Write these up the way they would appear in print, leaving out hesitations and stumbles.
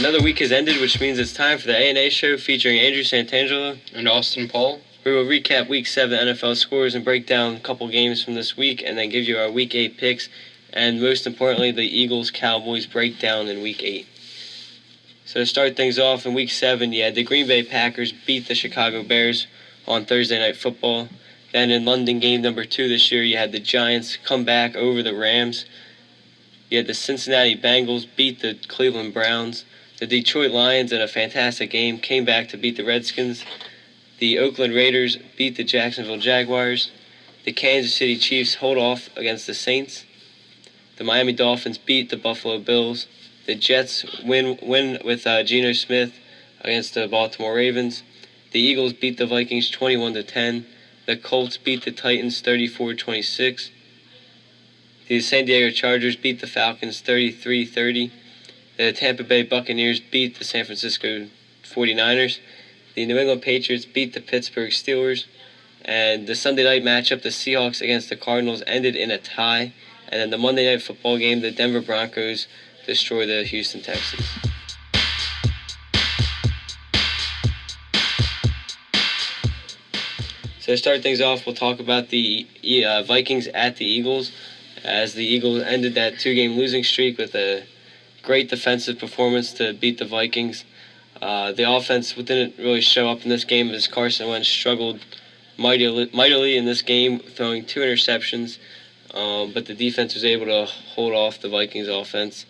Another week has ended, which means it's time for the A&A show featuring Andrew Santangelo and Austin Paul. We will recap Week 7 NFL scores and break down a couple games from this week and then give you our Week 8 picks and, most importantly, the Eagles-Cowboys breakdown in Week 8. So to start things off, in Week 7, you had the Green Bay Packers beat the Chicago Bears on Thursday Night Football. Then in London game number 2 this year, you had the Giants come back over the Rams. You had the Cincinnati Bengals beat the Cleveland Browns. The Detroit Lions, in a fantastic game, came back to beat the Redskins. The Oakland Raiders beat the Jacksonville Jaguars. The Kansas City Chiefs hold off against the Saints. The Miami Dolphins beat the Buffalo Bills. The Jets win with Geno Smith against the Baltimore Ravens. The Eagles beat the Vikings 21-10. The Colts beat the Titans 34-26. The San Diego Chargers beat the Falcons 33-30. The Tampa Bay Buccaneers beat the San Francisco 49ers. The New England Patriots beat the Pittsburgh Steelers. And the Sunday night matchup, the Seahawks against the Cardinals, ended in a tie. And then the Monday Night Football game, the Denver Broncos destroy the Houston Texans. So to start things off, we'll talk about the Vikings at the Eagles, as the Eagles ended that 2-game losing streak with a great defensive performance to beat the Vikings. The offense didn't really show up in this game as Carson Wentz struggled mightily in this game, throwing 2 interceptions, but the defense was able to hold off the Vikings offense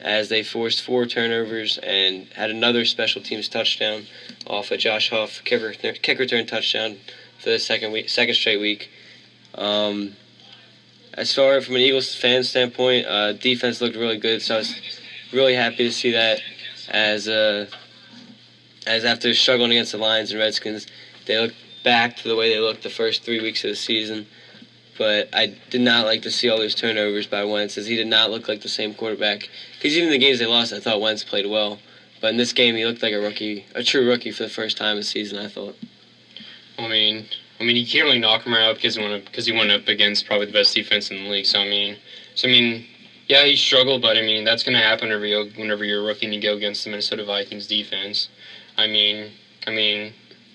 as they forced 4 turnovers and had another special teams touchdown off a Josh Huff kick return touchdown for the second straight week. As far from an Eagles fan standpoint, defense looked really good, so I was really happy to see that as after struggling against the Lions and Redskins, they looked back to the way they looked the first 3 weeks of the season. But I did not like to see all those turnovers by Wentz, as he did not look like the same quarterback. Because even in the games they lost, I thought Wentz played well. But in this game, he looked like a true rookie for the first time this season, I thought. I mean, you can't really knock him out because he went up against probably the best defense in the league. So I mean, yeah, he struggled, but I mean that's going to happen whenever you're a rookie and you go against the Minnesota Vikings defense. I mean,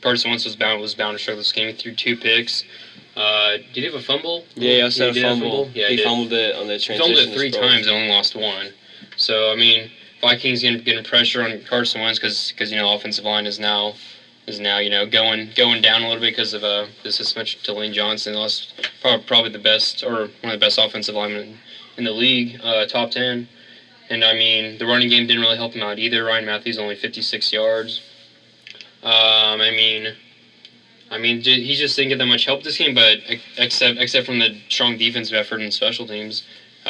Carson Wentz was bound to struggle this game. He threw 2 picks. Did he have a fumble? Yeah, he also had a fumble. Yeah, he fumbled it on the transition. He fumbled it 3 times and only lost 1. So I mean, Vikings getting pressure on Carson Wentz because offensive line is now going down a little bit because of the suspension to Lane Johnson. They lost probably the best or one of the best offensive linemen in the league, top 10. And I mean, the running game didn't really help him out either. Ryan Matthews only 56 yards. I mean, he just didn't get that much help this game, but except from the strong defensive effort and special teams,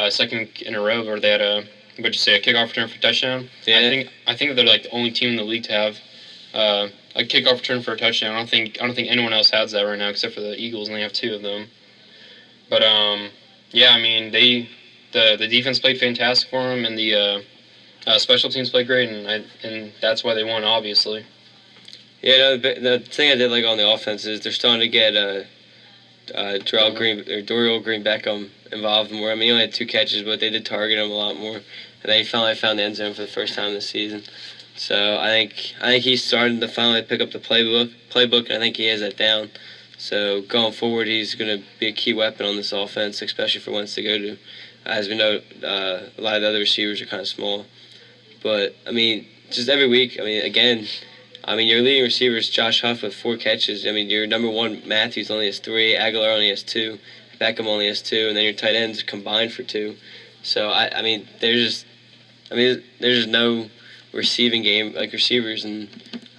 second in a row where they had a kickoff return for a touchdown. Yeah. I think they're like the only team in the league to have a kickoff return for a touchdown. I don't think anyone else has that right now except for the Eagles, and they have 2 of them. But yeah, I mean the defense played fantastic for them, and the special teams played great, and that's why they won, obviously. Yeah, the thing I did like on the offense is they're starting to get Dorial Green Beckham involved more. I mean, he only had 2 catches, but they did target him a lot more, and they finally found the end zone for the first time this season. So I think he's starting to finally pick up the playbook, and I think he has that down. So going forward, he's going to be a key weapon on this offense, especially for Wentz to go to. As we know, a lot of the other receivers are kind of small. But, I mean, just every week, your leading receiver is Josh Huff with 4 catches. I mean, your number 1, Matthews, only has 3. Aguilar only has 2. Beckham only has 2. And then your tight ends combined for 2. So, there's just no receiving game like receivers. And,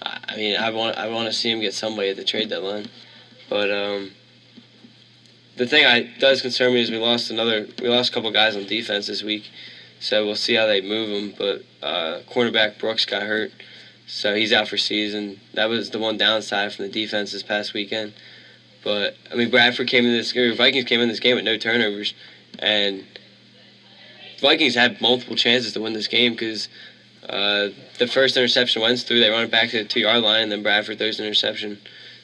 I want to see him get somebody at the trade deadline. But, the thing that does concern me is we lost a couple guys on defense this week. So we'll see how they move them. But cornerback Brooks got hurt. So he's out for season. That was the one downside from the defense this past weekend. But, Vikings came in this game with no turnovers. And Vikings had multiple chances to win this game because the first interception Wentz threw, they run it back to the 2-yard line, and then Bradford throws an interception.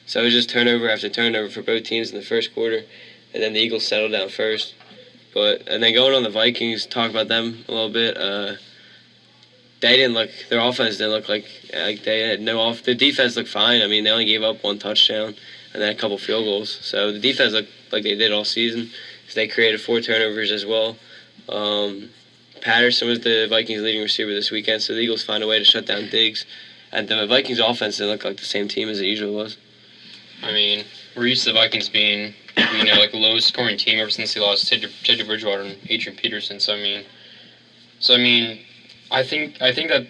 So it was just turnover after turnover for both teams in the first quarter. And then the Eagles settled down first. And then going on the Vikings, talk about them a little bit. they didn't look. Their offense didn't look like they had no off. The defense looked fine. I mean, they only gave up 1 touchdown and then a couple field goals. So the defense looked like they did all season. They created 4 turnovers as well. Patterson was the Vikings' leading receiver this weekend, so the Eagles find a way to shut down Diggs. And the Vikings' offense didn't look like the same team as it usually was. I mean, we're used to the Vikings being, like a low-scoring team ever since they lost Teddy Bridgewater and Adrian Peterson. So I mean, I think that,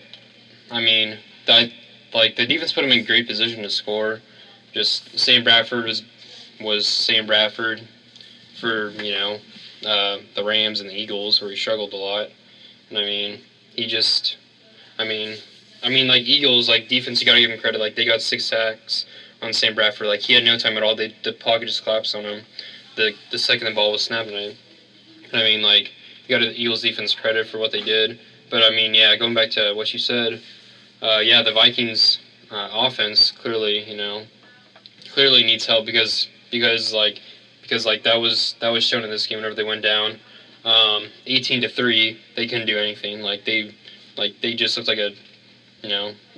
like the defense put them in great position to score. Just Sam Bradford was Sam Bradford for the Rams and the Eagles, where he struggled a lot. And I mean, like Eagles, like defense, you gotta give him credit. Like they got 6 sacks on Sam Bradford. Like he had no time at all. The pocket just collapsed on him. The second the ball was snapped. And I mean, like you got the Eagles defense credit for what they did. But I mean, yeah, going back to what you said, the Vikings offense clearly needs help because that was shown in this game whenever they went down 18-3. They couldn't do anything. Like they just looked like a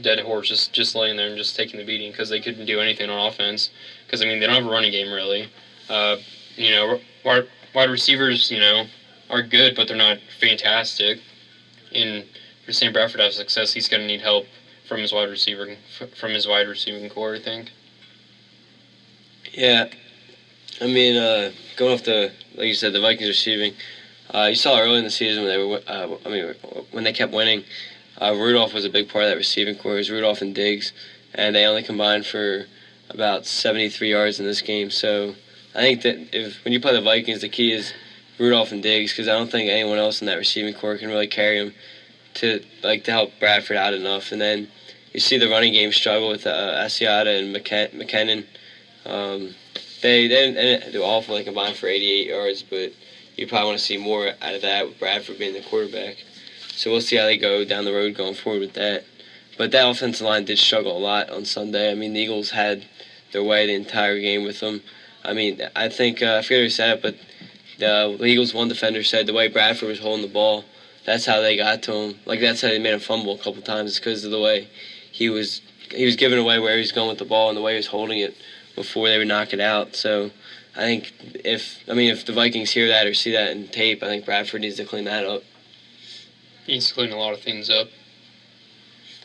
dead horse just laying there and just taking the beating because they couldn't do anything on offense. Because I mean, they don't have a running game really. Wide receivers are good, but they're not fantastic. And for Sam Bradford to have success, he's going to need help from his wide receiving core, I think. Yeah, I mean, going off like you said, the Vikings receiving. You saw early in the season when they were, when they kept winning. Rudolph was a big part of that receiving core. It was Rudolph and Diggs, and they only combined for about 73 yards in this game. So I think that when you play the Vikings, the key is Rudolph and Diggs, because I don't think anyone else in that receiving core can really carry him to help Bradford out enough. And then you see the running game struggle with Asiata and McKinnon. They didn't do awful. They combined for 88 yards, but you probably want to see more out of that with Bradford being the quarterback. So we'll see how they go down the road going forward with that. But that offensive line did struggle a lot on Sunday. I mean, the Eagles had their way the entire game with them. I mean, I think, I forget who said it, but the Eagles' one defender said the way Bradford was holding the ball, that's how they got to him. Like, that's how they made him fumble a couple times, because of the way he was giving away where he was going with the ball and the way he was holding it before they would knock it out. So I think if the Vikings hear that or see that in tape, I think Bradford needs to clean that up. He needs to clean a lot of things up.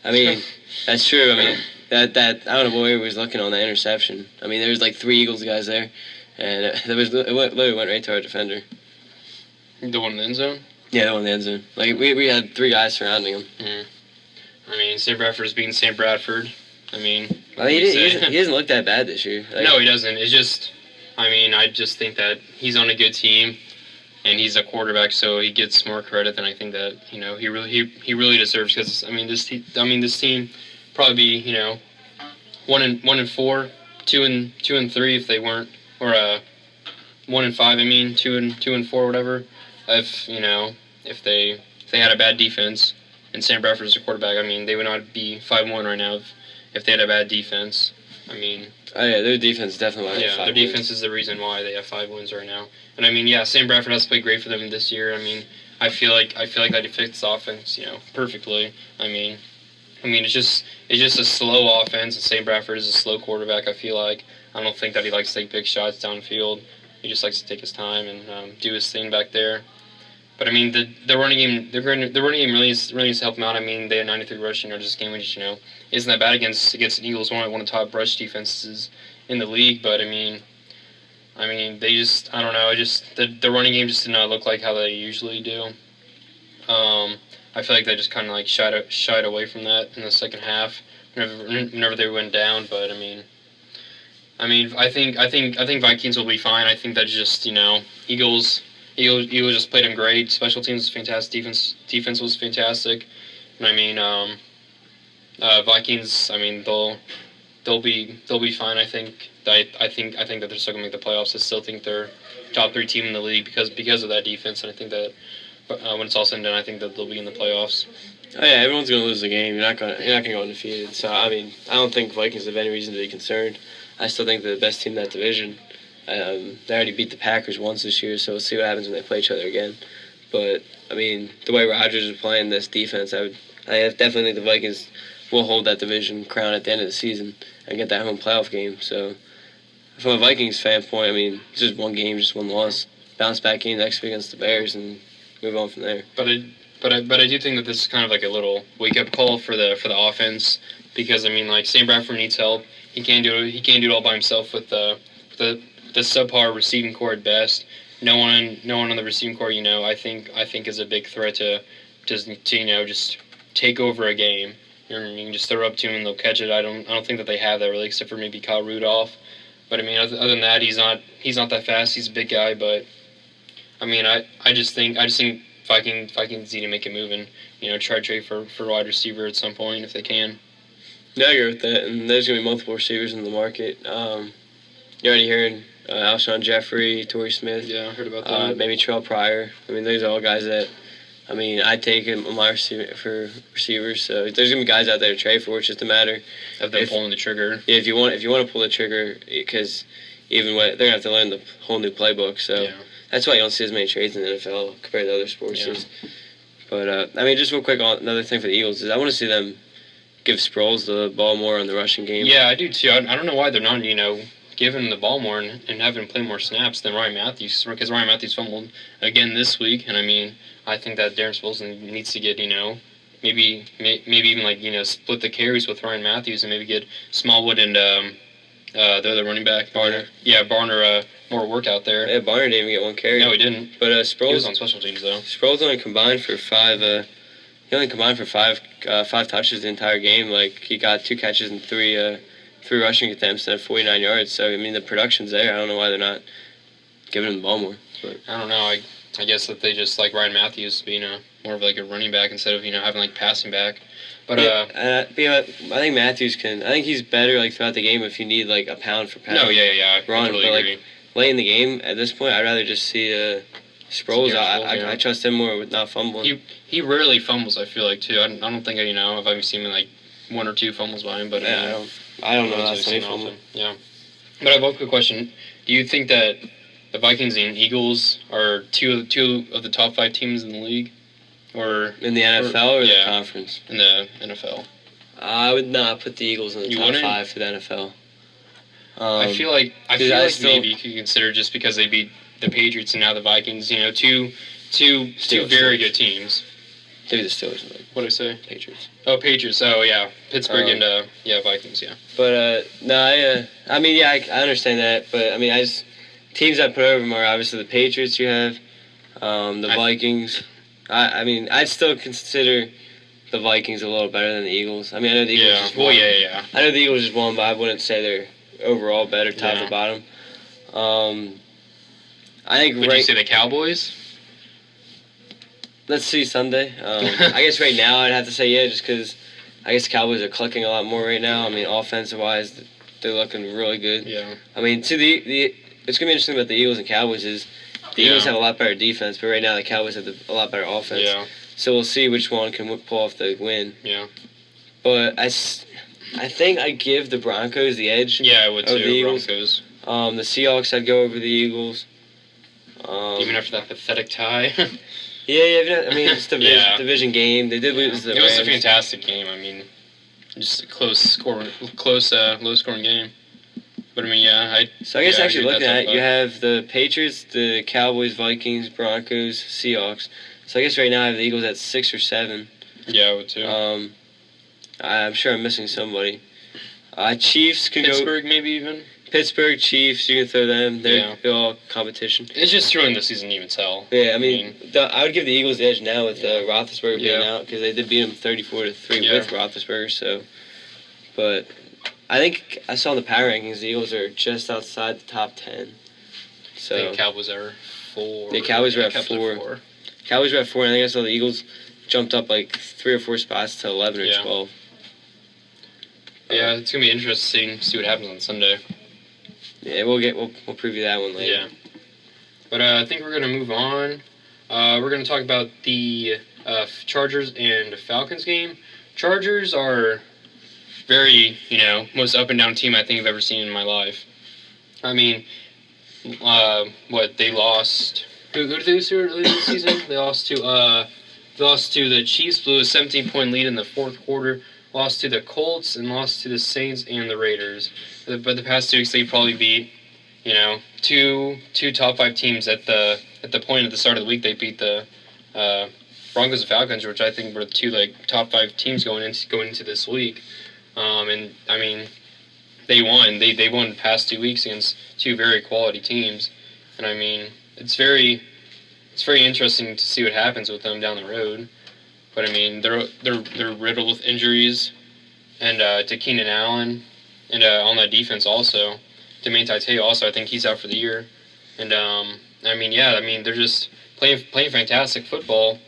I mean, that's true. I mean, that I don't know where he was looking on that interception. I mean, there was like 3 Eagles guys there, and it literally went right to our defender. The one in the end zone? Yeah, the one in the end zone. Like, we had 3 guys surrounding him. Mm. I mean, Sam Bradford's being Sam Bradford. I mean... Well, he doesn't look that bad this year. Like, no, he doesn't. It's just... I mean, I just think that he's on a good team, and he's a quarterback, so he gets more credit than I think that, he really deserves. Because, this team probably be, 1-4, 2-3 if they weren't... Or, 1-5, 2-4, whatever. If they had a bad defense and Sam Bradford is the quarterback, they would not be 5-1 right now if they had a bad defense. Oh yeah, their defense definitely. Yeah, their defense is the reason why they have 5 wins right now. And Sam Bradford has played great for them this year. I feel like that he fits the offense, perfectly. It's just a slow offense, and Sam Bradford is a slow quarterback. I feel like I don't think that he likes to take big shots downfield. He just likes to take his time and do his thing back there. But the running game, really needs to help him out. They had 93 rushing yards this game, which isn't that bad against the Eagles, one of the top rush defenses in the league. But they just, I don't know, the running game just did not look like how they usually do. I feel like they just kind of like shied away from that in the second half whenever they went down. But I think Vikings will be fine. I think that just Eagles just played them great. Special teams was fantastic. Defense was fantastic. And Vikings. They'll be fine. I think that they're still gonna make the playoffs. I still think they're top 3 team in the league because of that defense. And I think that when it's all said and done, I think that they'll be in the playoffs. Oh yeah, everyone's gonna lose the game. You're not gonna go undefeated. So I don't think Vikings have any reason to be concerned. I still think they're the best team in that division. They already beat the Packers once this year, so we'll see what happens when they play each other again. But the way Rodgers is playing this defense, I I definitely think the Vikings will hold that division crown at the end of the season and get that home playoff game. So, from a Vikings fan point, I mean, it's just one game, just one loss. Bounce back game next week against the Bears and move on from there. But I do think that this is kind of like a little wake up call for the offense, because I mean, like, Sam Bradford needs help. He can't do it all by himself with the subpar receiving core at best. No one on the receiving core, I think is a big threat to just take over a game. You can just throw up to him and they'll catch it. I don't think that they have that really, except for maybe Kyle Rudolph. But I mean, other than that, he's not that fast. He's a big guy, but I mean, I just think Vikings need to make a move and try to trade for wide receiver at some point if they can. Yeah, I agree with that. And there's gonna be multiple receivers in the market. You already heard Alshon Jeffrey, Torrey Smith. Yeah, I heard about that. Maybe Terrell Pryor. I mean, those are all guys that. I mean, I take him on my for receivers. So there's gonna be guys out there to trade for. It's just a matter of them pulling the trigger. Yeah, if you want to pull the trigger, because even they're gonna have to learn the whole new playbook. So yeah. That's why you don't see as many trades in the NFL compared to other sports. Yeah. But I mean, just real quick, another thing for the Eagles is I want to see them give Sproles the ball more on the rushing game. Yeah, I do too. I don't know why they're not giving him the ball more and having him play more snaps than Ryan Matthews, because Ryan Matthews fumbled again this week, and I mean, I think that Darren Sproles needs to get maybe even split the carries with Ryan Matthews and maybe get Smallwood and the other running back Barner. Yeah, Barner more work out there. Yeah, Barner didn't even get one carry. No, he didn't. But Sproles, he was on special teams though. Sproles only combined for five. He only combined for five touches the entire game. Like, he got 2 catches and three rushing attempts and 49 yards. So I mean, the production's there. I don't know why they're not giving him the ball more. But I don't know. I guess that they just like Ryan Matthews being more of like a running back instead of having like passing back. But I think Matthews can. I think he's better like throughout the game if you need like a pound for pound. No, yeah, I run. totally But agree. like late in the game at this point, I'd rather just see Sproles. I trust him more with not fumbling. He rarely fumbles. I feel like too. I don't think I've ever seen like 1 or 2 fumbles by him. But yeah, I don't know. That's any fumble. Yeah. But I have a quick question. Do you think that the Vikings and Eagles are two of the top 5 teams in the league, or in the NFL or yeah, the conference? In the NFL. I would not put the Eagles in the top 5 for the NFL. I feel like maybe you could consider, just because they beat the Patriots and now the Vikings. Two very good teams. Maybe the Steelers. What did I say? Patriots. Oh, Patriots. Oh, yeah. Pittsburgh and Vikings. Yeah. But I mean, yeah, I understand that. But I mean, teams I put over them are obviously the Patriots. You have the Vikings. I mean, I'd still consider the Vikings a little better than the Eagles. I mean, I know the Eagles just won. Yeah. I know the Eagles just won, but I wouldn't say they're overall better top to bottom. I think. Would you say the Cowboys? Let's see Sunday. I guess right now I'd have to say yeah, just because I guess the Cowboys are clicking a lot more right now. I mean, offensive wise, they're looking really good. Yeah. I mean, it's gonna be interesting about the Eagles and Cowboys is the Eagles have a lot better defense, but right now the Cowboys have a lot better offense. Yeah. So we'll see which one can pull off the win. Yeah. But I think I'd give the Broncos the edge. Yeah, I would too. The Eagles. Broncos. The Seahawks, I'd go over the Eagles. Even after that pathetic tie. Yeah. I mean, it's a division game. They did lose the Rams. It was a fantastic game. I mean, just a low-scoring game. But I mean, So I guess actually looking at it, you have the Patriots, the Cowboys, Vikings, Broncos, Seahawks. So I guess right now I have the Eagles at 6 or 7. Yeah, I would too. I'm sure I'm missing somebody. Chiefs can Pittsburgh, maybe even. Pittsburgh, Chiefs, you can throw them. They're all competition. It's just throwing the season even tell. Yeah, I mean I would give the Eagles the edge now with Roethlisberger being out, because they did beat them 34-3 with Roethlisberger. So, but I think I saw in the power rankings the Eagles are just outside the top 10. So I think Cowboys are 4. The Cowboys were at 4. Cowboys were at 4, and I think I saw the Eagles jumped up like 3 or 4 spots to 11 or 12. Yeah, it's gonna be interesting to see what happens on Sunday. Yeah, we'll preview that one later. Yeah, but I think we're gonna move on. We're gonna talk about the Chargers and Falcons game. Chargers are very, most up and down team I think I've ever seen in my life. I mean, they lost. Who did they lose to earlier this season? They lost to lost to the Chiefs, blew a 17-point lead in the fourth quarter, lost to the Colts, and lost to the Saints and the Raiders. But the past 2 weeks, they probably beat, two top 5 teams at the point at the start of the week. They beat the Broncos and Falcons, which I think were the 2 top 5 teams going into this week. And I mean, they won. They won the past 2 weeks against 2 very quality teams, and I mean, it's very interesting to see what happens with them down the road. But I mean, they're riddled with injuries, and to Keenan Allen, and on that defense also, to Manti Te'o also, I think he's out for the year. And they're just playing fantastic football.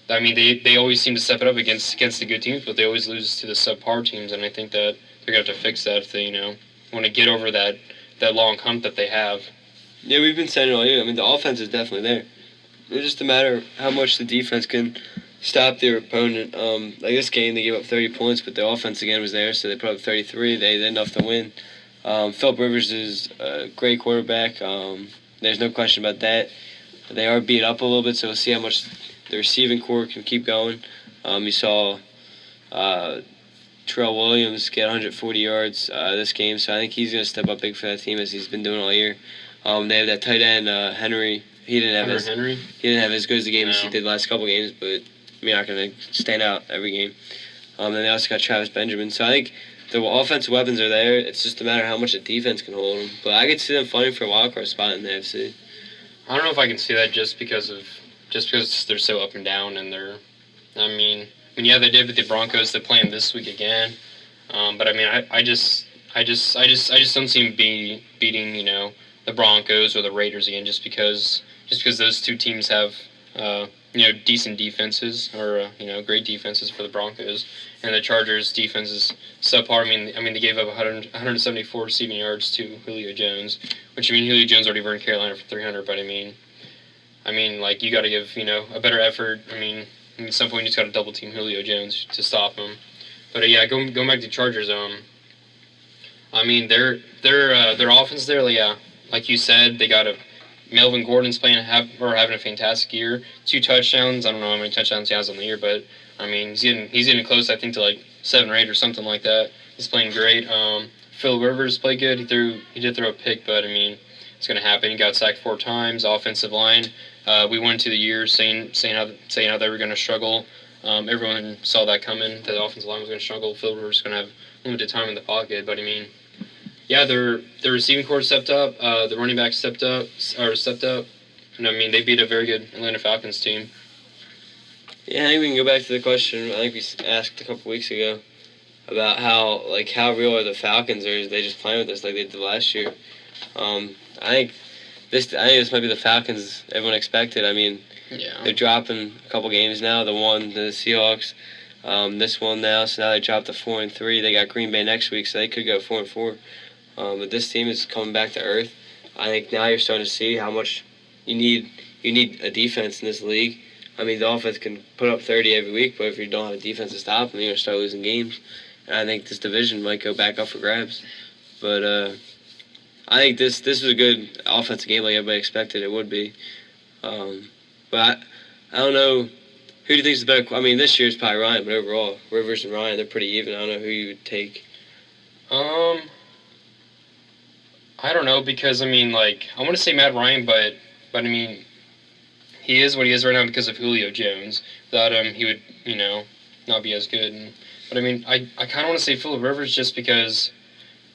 I mean, they always seem to step it up against the good teams, but they always lose to the subpar teams, and I think that they're going to have to fix that if they, want to get over that long hump that they have. Yeah, we've been saying it all year. I mean, the offense is definitely there. It's just a matter of how much the defense can stop their opponent. Like this game, they gave up 30 points, but the offense again was there, so they put up 33. They had enough to win. Philip Rivers is a great quarterback. There's no question about that. They are beat up a little bit, so we'll see how much the receiving core can keep going. You saw Terrell Williams get 140 yards this game, so I think he's going to step up big for that team as he's been doing all year. They have that tight end Henry. He didn't have as good as the game as he did the last couple games, but you're not going to stand out every game. Then they also got Travis Benjamin. So I think the offensive weapons are there. It's just a matter of how much the defense can hold them. But I could see them fighting for a wild card spot in the AFC. I don't know if I can see that just because they're so up and down, and they did with the Broncos. They play them this week again. But I mean, I just don't see them beating the Broncos or the Raiders again, just because those 2 teams have decent defenses, or great defenses for the Broncos, and the Chargers' defense is subpar. I mean they gave up 174 receiving yards to Julio Jones, which Julio Jones already burned Carolina for 300. But I mean like you got to give a better effort. I mean at some point you just got to double team Julio Jones to stop him. But going back to Chargers, I mean their offense there, like you said, they got Melvin Gordon's having a fantastic year. 2 touchdowns. I don't know how many touchdowns he has on the year, but I mean he's getting close. I think to 7 or 8 or something like that. He's playing great. Phil Rivers played good. He did throw a pick, but I mean it's going to happen. He got sacked 4 times. Offensive line. We went into the year saying how they were going to struggle. Everyone saw that coming. That the offensive line was going to struggle. Phil Rivers was going to have limited time in the pocket, but I mean. Yeah, their receiving core stepped up. The running back stepped up, and I mean they beat a very good Atlanta Falcons team. Yeah, I think we can go back to the question I think we asked a couple weeks ago about how real are the Falcons, or is they just playing with us like they did last year? I think this might be the Falcons everyone expected. I mean, they're dropping a couple games now. The Seahawks. This one now, so now they dropped to 4-3. They got Green Bay next week, so they could go 4-4. But this team is coming back to earth. I think now you're starting to see how much you need a defense in this league. I mean, the offense can put up 30 every week, but if you don't have a defense to stop them, you're going to start losing games. And I think this division might go back up for grabs. But I think this was a good offensive game like everybody expected it would be. But I don't know. Who do you think is the better? I mean, this year it's probably Ryan, but overall, Rivers and Ryan, they're pretty even. I don't know who you would take. I don't know, because I mean, I want to say Matt Ryan, but I mean, he is what he is right now because of Julio Jones. Without him, he would not be as good. But I mean, I kind of want to say Philip Rivers just because,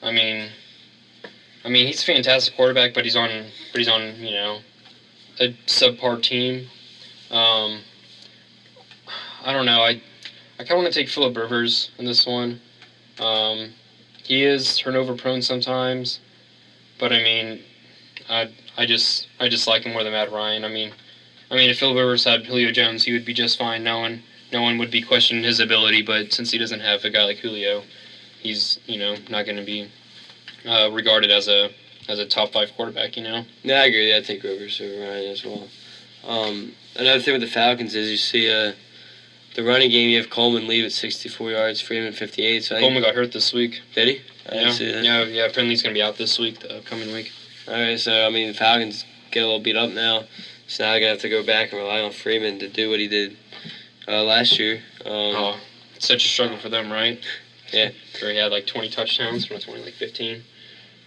I mean, he's a fantastic quarterback, but he's on a subpar team. I don't know. I kind of want to take Philip Rivers in this one. He is turnover prone sometimes, but I mean, I just like him more than Matt Ryan. I mean, if Philip Rivers had Julio Jones, he would be just fine. No one would be questioning his ability. But since he doesn't have a guy like Julio, he's not going to be regarded as a top 5 quarterback. Yeah, I agree. Yeah, I take Rivers over Ryan as well. Another thing with the Falcons is you see the running game. You have Coleman leave at 64 yards, Freeman 58. So Coleman got hurt this week. Did he? I didn't see that. Yeah. Apparently he's going to be out this week, the upcoming week. All right, so I mean the Falcons get a little beat up now, so now they're gonna have to go back and rely on Freeman to do what he did last year. Such a struggle for them, right? Yeah. Where he had like 20 touchdowns, from 20, like 15.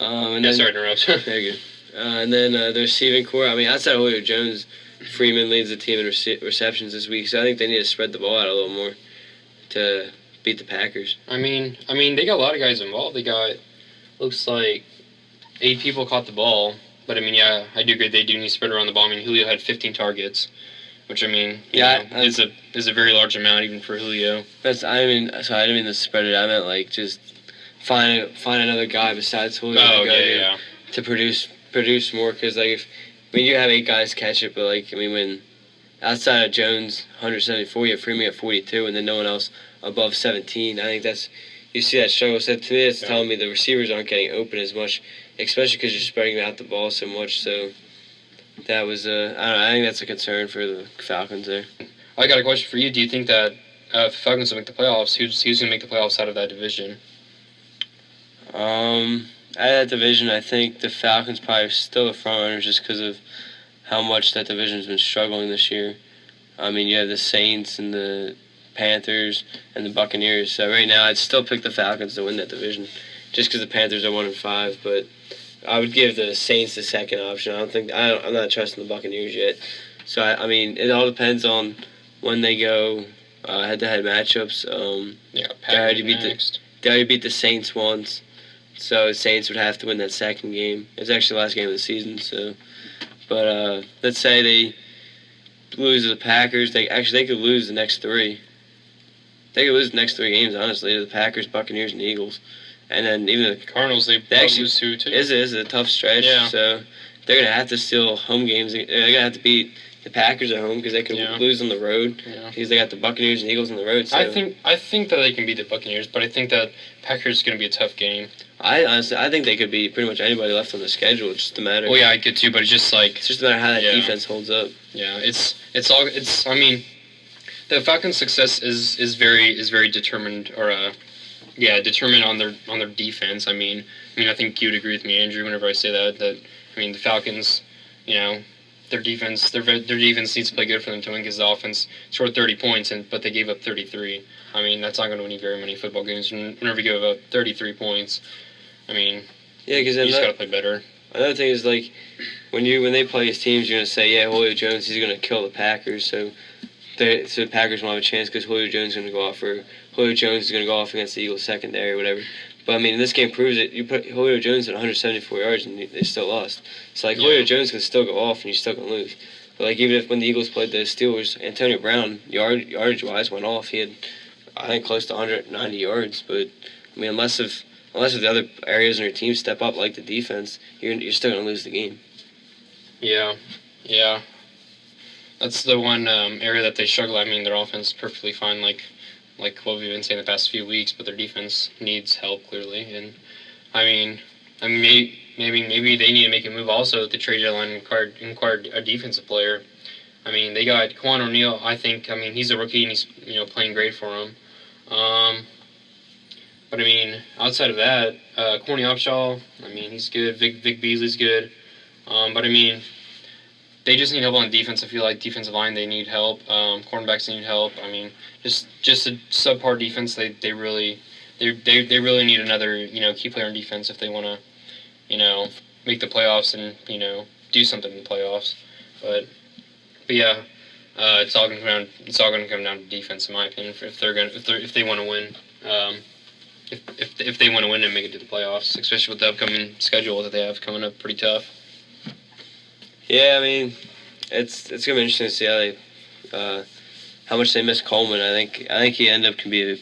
And Yeah, then, sorry to interrupt. Very good. And then the receiving core. I mean, outside of Julio Jones, Freeman leads the team in receptions this week. So I think they need to spread the ball out a little more to beat the Packers. I mean, they got a lot of guys involved. They got, looks like 8 people caught the ball. But I mean, yeah, I do agree they do need to spread around the ball. I mean, Julio had 15 targets, which I mean, is a very large amount even for Julio. I didn't mean to spread it. I meant like just find another guy besides Julio. To produce more, because like you have 8 guys catch it, but like when outside of Jones 174, you have Freeman at 42, and then no one else above 17. I think you see that struggle. So to me, it's telling me the receivers aren't getting open as much, especially because you're spreading out the ball so much. So that was I don't know. I think that's a concern for the Falcons there. I got a question for you. Do you think that if the Falcons will make the playoffs, who's going to make the playoffs out of that division? Out of that division, I think the Falcons probably still the front runners just because of how much that division's been struggling this year. I mean, you have the Saints and the Panthers and the Buccaneers. So right now, I'd still pick the Falcons to win that division, just because the Panthers are 1-5. But I would give the Saints the second option. I'm not trusting the Buccaneers yet. So I mean, it all depends on when they go head-to-head matchups. Packers they already beat the Saints once. So the Saints would have to win that second game. It's actually the last game of the season. So, but let's say they lose to the Packers. They could lose the next 3. They could lose the next 3 games, honestly, to the Packers, Buccaneers, and Eagles. And then even the Cardinals, they actually lose to too. It's a tough stretch. Yeah. So they're gonna have to steal home games. They're gonna have to beat the Packers at home because they could lose on the road. Yeah. Because they got the Buccaneers and Eagles on the road. So. I think that they can beat the Buccaneers, but I think that Packers is gonna be a tough game. I think they could beat pretty much anybody left on the schedule. It's just a matter. Well, yeah, I could too, but it's just a matter how that defense holds up. Yeah, I mean, the Falcons' success is very determined determined on their defense. I mean, I think you'd agree with me, Andrew, whenever I say that. I mean, the Falcons, their defense needs to play good for them to win because the offense scored 30 points, but they gave up 33. I mean, that's not going to win you very many football games. Whenever you give up 33 points, I mean, you just got to play better. Another thing is, like, when they play his teams, you're going to say, yeah, Julio Jones, he's going to kill the Packers. So the Packers won't have a chance because Julio Jones is going to go off, or Julio Jones is going to go off against the Eagles secondary or whatever. But, I mean, this game proves it. You put Julio Jones at 174 yards, and they still lost. So, like, Julio Jones can still go off, and you're still going to lose. But, like, even if when the Eagles played the Steelers, Antonio Brown, yardage-wise, went off. He had, I think, close to 190 yards. But, I mean, unless if the other areas in your team step up, like the defense, you're still going to lose the game. Yeah. That's the one area that they struggle. I mean, their offense is perfectly fine, like what we've been saying the past few weeks, but their defense needs help clearly. And I mean, maybe they need to make a move also at the trade deadline and acquire a defensive player. I mean, they got Quan O'Neal. I think he's a rookie and he's playing great for them. But I mean, outside of that, Corny Upshaw, he's good. Vic Beasley's good. But I mean, they just need help on defense. I feel like defensive line, they need help. Cornerbacks need help. I mean, just a subpar defense. They really need another key player on defense if they want to make the playoffs and do something in the playoffs. But yeah, it's all gonna come down to defense in my opinion. If they want to win. If they want to win and make it to the playoffs, especially with the upcoming schedule that they have coming up, pretty tough. Yeah, I mean, it's gonna be interesting to see how much they miss Coleman. I think he end up being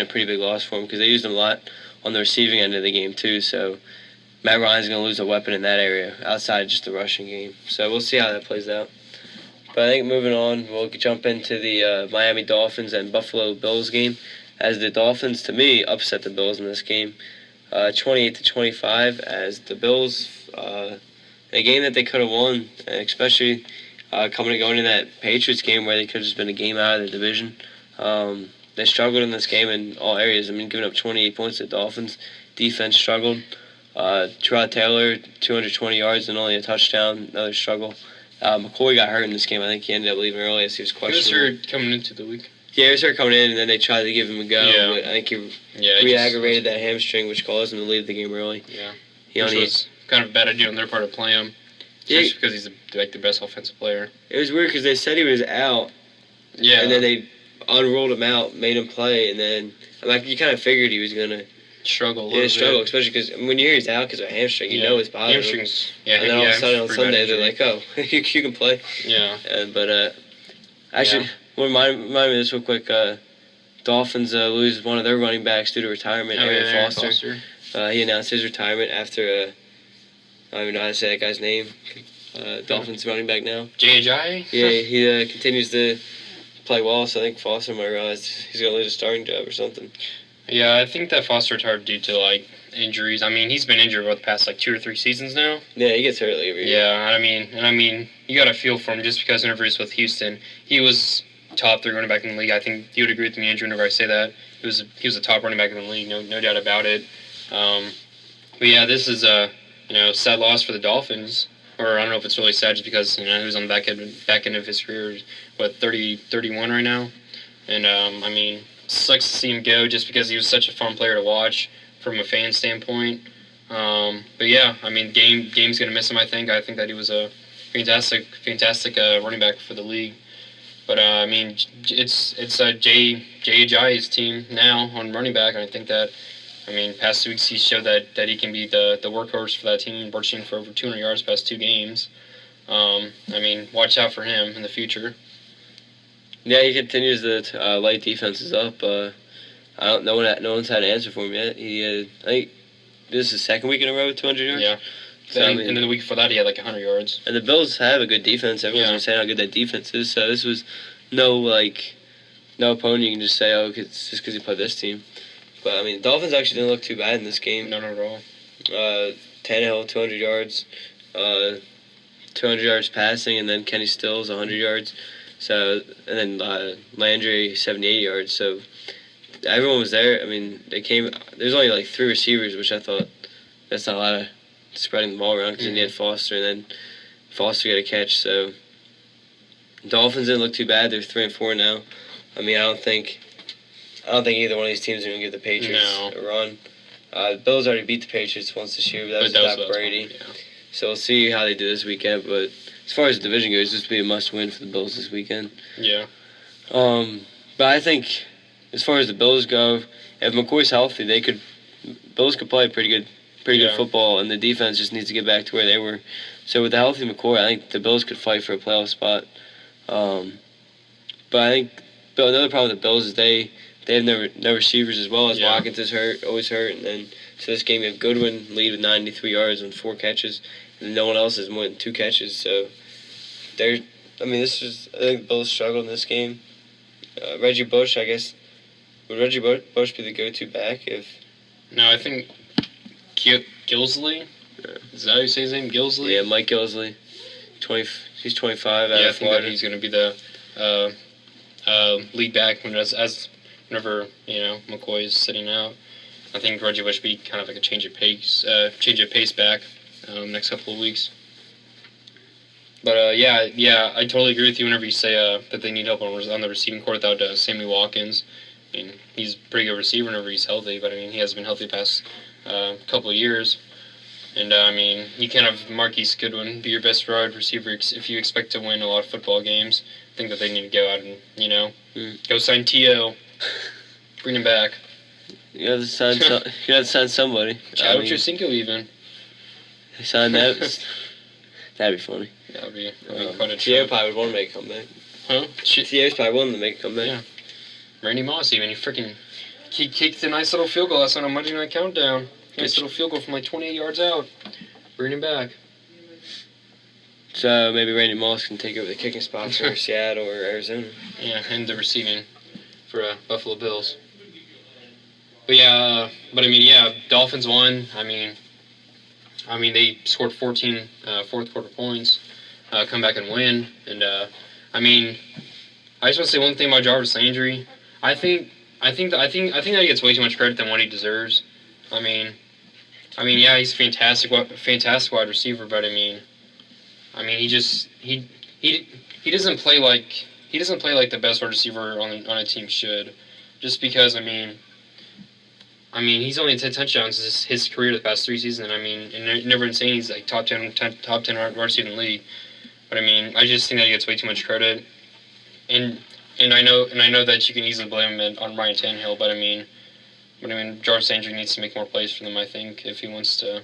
a pretty big loss for him because they used him a lot on the receiving end of the game too. So Matt Ryan's gonna lose a weapon in that area outside just the rushing game. So we'll see how that plays out. But I think moving on, we'll jump into the Miami Dolphins and Buffalo Bills game, as the Dolphins, to me, upset the Bills in this game, 28-25. As the Bills, a game that they could have won, especially going into that Patriots game where they could have just been a game out of the division. They struggled in this game in all areas. Giving up 28 points to the Dolphins. Defense struggled. Tyrod Taylor, 220 yards and only a touchdown, another struggle. McCoy got hurt in this game. I think he ended up leaving early as he was He was questionable. hurt coming into the week. Yeah, he was hurt coming in, and then they tried to give him a go. Yeah. But I think he Yeah, re-aggravated that hamstring, which caused him to leave the game early. Yeah, He which only was kind of a bad idea on their part to play him, Yeah. just because he's the best offensive player. It was weird because they said he was out, Yeah, and then they unrolled him out, made him play, and then you kind of figured he was gonna struggle. A struggle, bit. especially because when you hear he's out because of a hamstring, you know it's bothering him. Hamstrings. Yeah, And then all of a sudden on pretty bad Sunday they're injury. like, "Oh, you can play." Yeah, Actually, remind me of this real quick. Dolphins lose one of their running backs due to retirement. Aaron Foster. He announced his retirement after I don't even know how to say that guy's name. Dolphins running back now. J.J. Yeah, he continues to play well, so I think Foster might realize he's gonna lose a starting job or something. Yeah, I think that Foster retired due to injuries. I mean, he's been injured about the past 2 or 3 seasons now. Yeah, he gets hurt every year. Yeah, I mean, you got to feel for him just because whenever he was with Houston, he was top 3 running back in the league. I think you would agree with me, Andrew, whenever I say that. He was a top running back in the league, no doubt about it. But yeah, this is a sad loss for the Dolphins. Or I don't know if it's really sad just because he was on the back end of his career, 31 right now, and I mean, sucks to see him go just because he was such a fun player to watch from a fan standpoint. But yeah, I mean, game's gonna miss him. I think that he was a fantastic running back for the league. But I mean, it's Jay Ajayi's team now on running back, and I think that. I mean, past 2 weeks he showed that he can be the workhorse for that team, rushing for over 200 yards past 2 games. I mean, watch out for him in the future. Yeah, he continues to light defenses up. No one's had an answer for him yet. I think this is his second week in a row with 200 yards. Yeah. So, and then the week before that he had 100 yards. And the Bills have a good defense. Everyone's been saying how good that defense is. So this was no opponent you can just say, oh, it's just because he played this team. But, I mean, the Dolphins actually didn't look too bad in this game. No, not at all. Tannehill, 200 yards. 200 yards passing, and then Kenny Stills, 100 yards. So, and then Landry, 78 yards. So, everyone was there. I mean, there's only 3 receivers, which I thought that's not a lot of spreading the ball around because then you had Foster, and then Foster got a catch. So, Dolphins didn't look too bad. They're 3-4 now. I mean, I don't think either one of these teams are going to give the Patriots a run. The Bills already beat the Patriots once this year, but that was without Brady. Yeah. So we'll see how they do this weekend. But as far as the division goes, this will be a must-win for the Bills this weekend. Yeah. But I think as far as the Bills go, if McCoy's healthy, Bills could play pretty good football, and the defense just needs to get back to where they were. So with the healthy McCoy, I think the Bills could fight for a playoff spot. But I think another problem with the Bills is they have no receivers as well as Watkins is always hurt, and then so this game you have Goodwin lead with 93 yards on 4 catches, and no one else has more than 2 catches. So I think the Bills struggled in this game. Reggie Bush, I guess, would Reggie Bush be the go-to back if? No, I think Gilsley. Is that how you say his name? Gilsley. Yeah, Mike Gilsley. He's 25. Yeah, I think that he's going to be the lead back whenever McCoy is sitting out. I think Reggie Bush be kind of like a change of pace back next couple of weeks. But I totally agree with you whenever you say that they need help on the receiving court without Sammy Watkins. I mean, he's a pretty good receiver whenever he's healthy, but I mean he hasn't been healthy the past couple of years. And I mean, you can't have Marquise Goodwin be your best wide receiver if you expect to win a lot of football games. I think that they need to go out and go sign T.O. Bring him back. You have to sign somebody. Chadwick Josinko even. Sign that. That'd be funny. That'd be quite a T.O. probably would want to make a comeback. Huh? T.O.'s probably wanted to make a comeback. Yeah. Randy Moss even. He kicked a nice little field goal last night on Monday Night Countdown. Nice little field goal from 28 yards out. Bring him back. So maybe Randy Moss can take over the kicking spot for Seattle or Arizona. Yeah, and the receiving for Buffalo Bills. But I mean, Dolphins won. I mean, they scored 14 fourth quarter points, come back and win. And I mean, I just want to say one thing about Jarvis Landry. I think that he gets way too much credit than what he deserves. I mean, yeah, he's a fantastic wide receiver, but I I mean, he doesn't play like the best wide receiver on a team should, just because I mean, he's only 10 touchdowns his career the past 3 seasons. I mean, and never saying he's like top 10 wide receiver in the league. But I mean, I just think that he gets way too much credit. And I know that you can easily blame him on Ryan Tannehill. But I mean, Jarvis Landry needs to make more plays for them. I think if he wants to,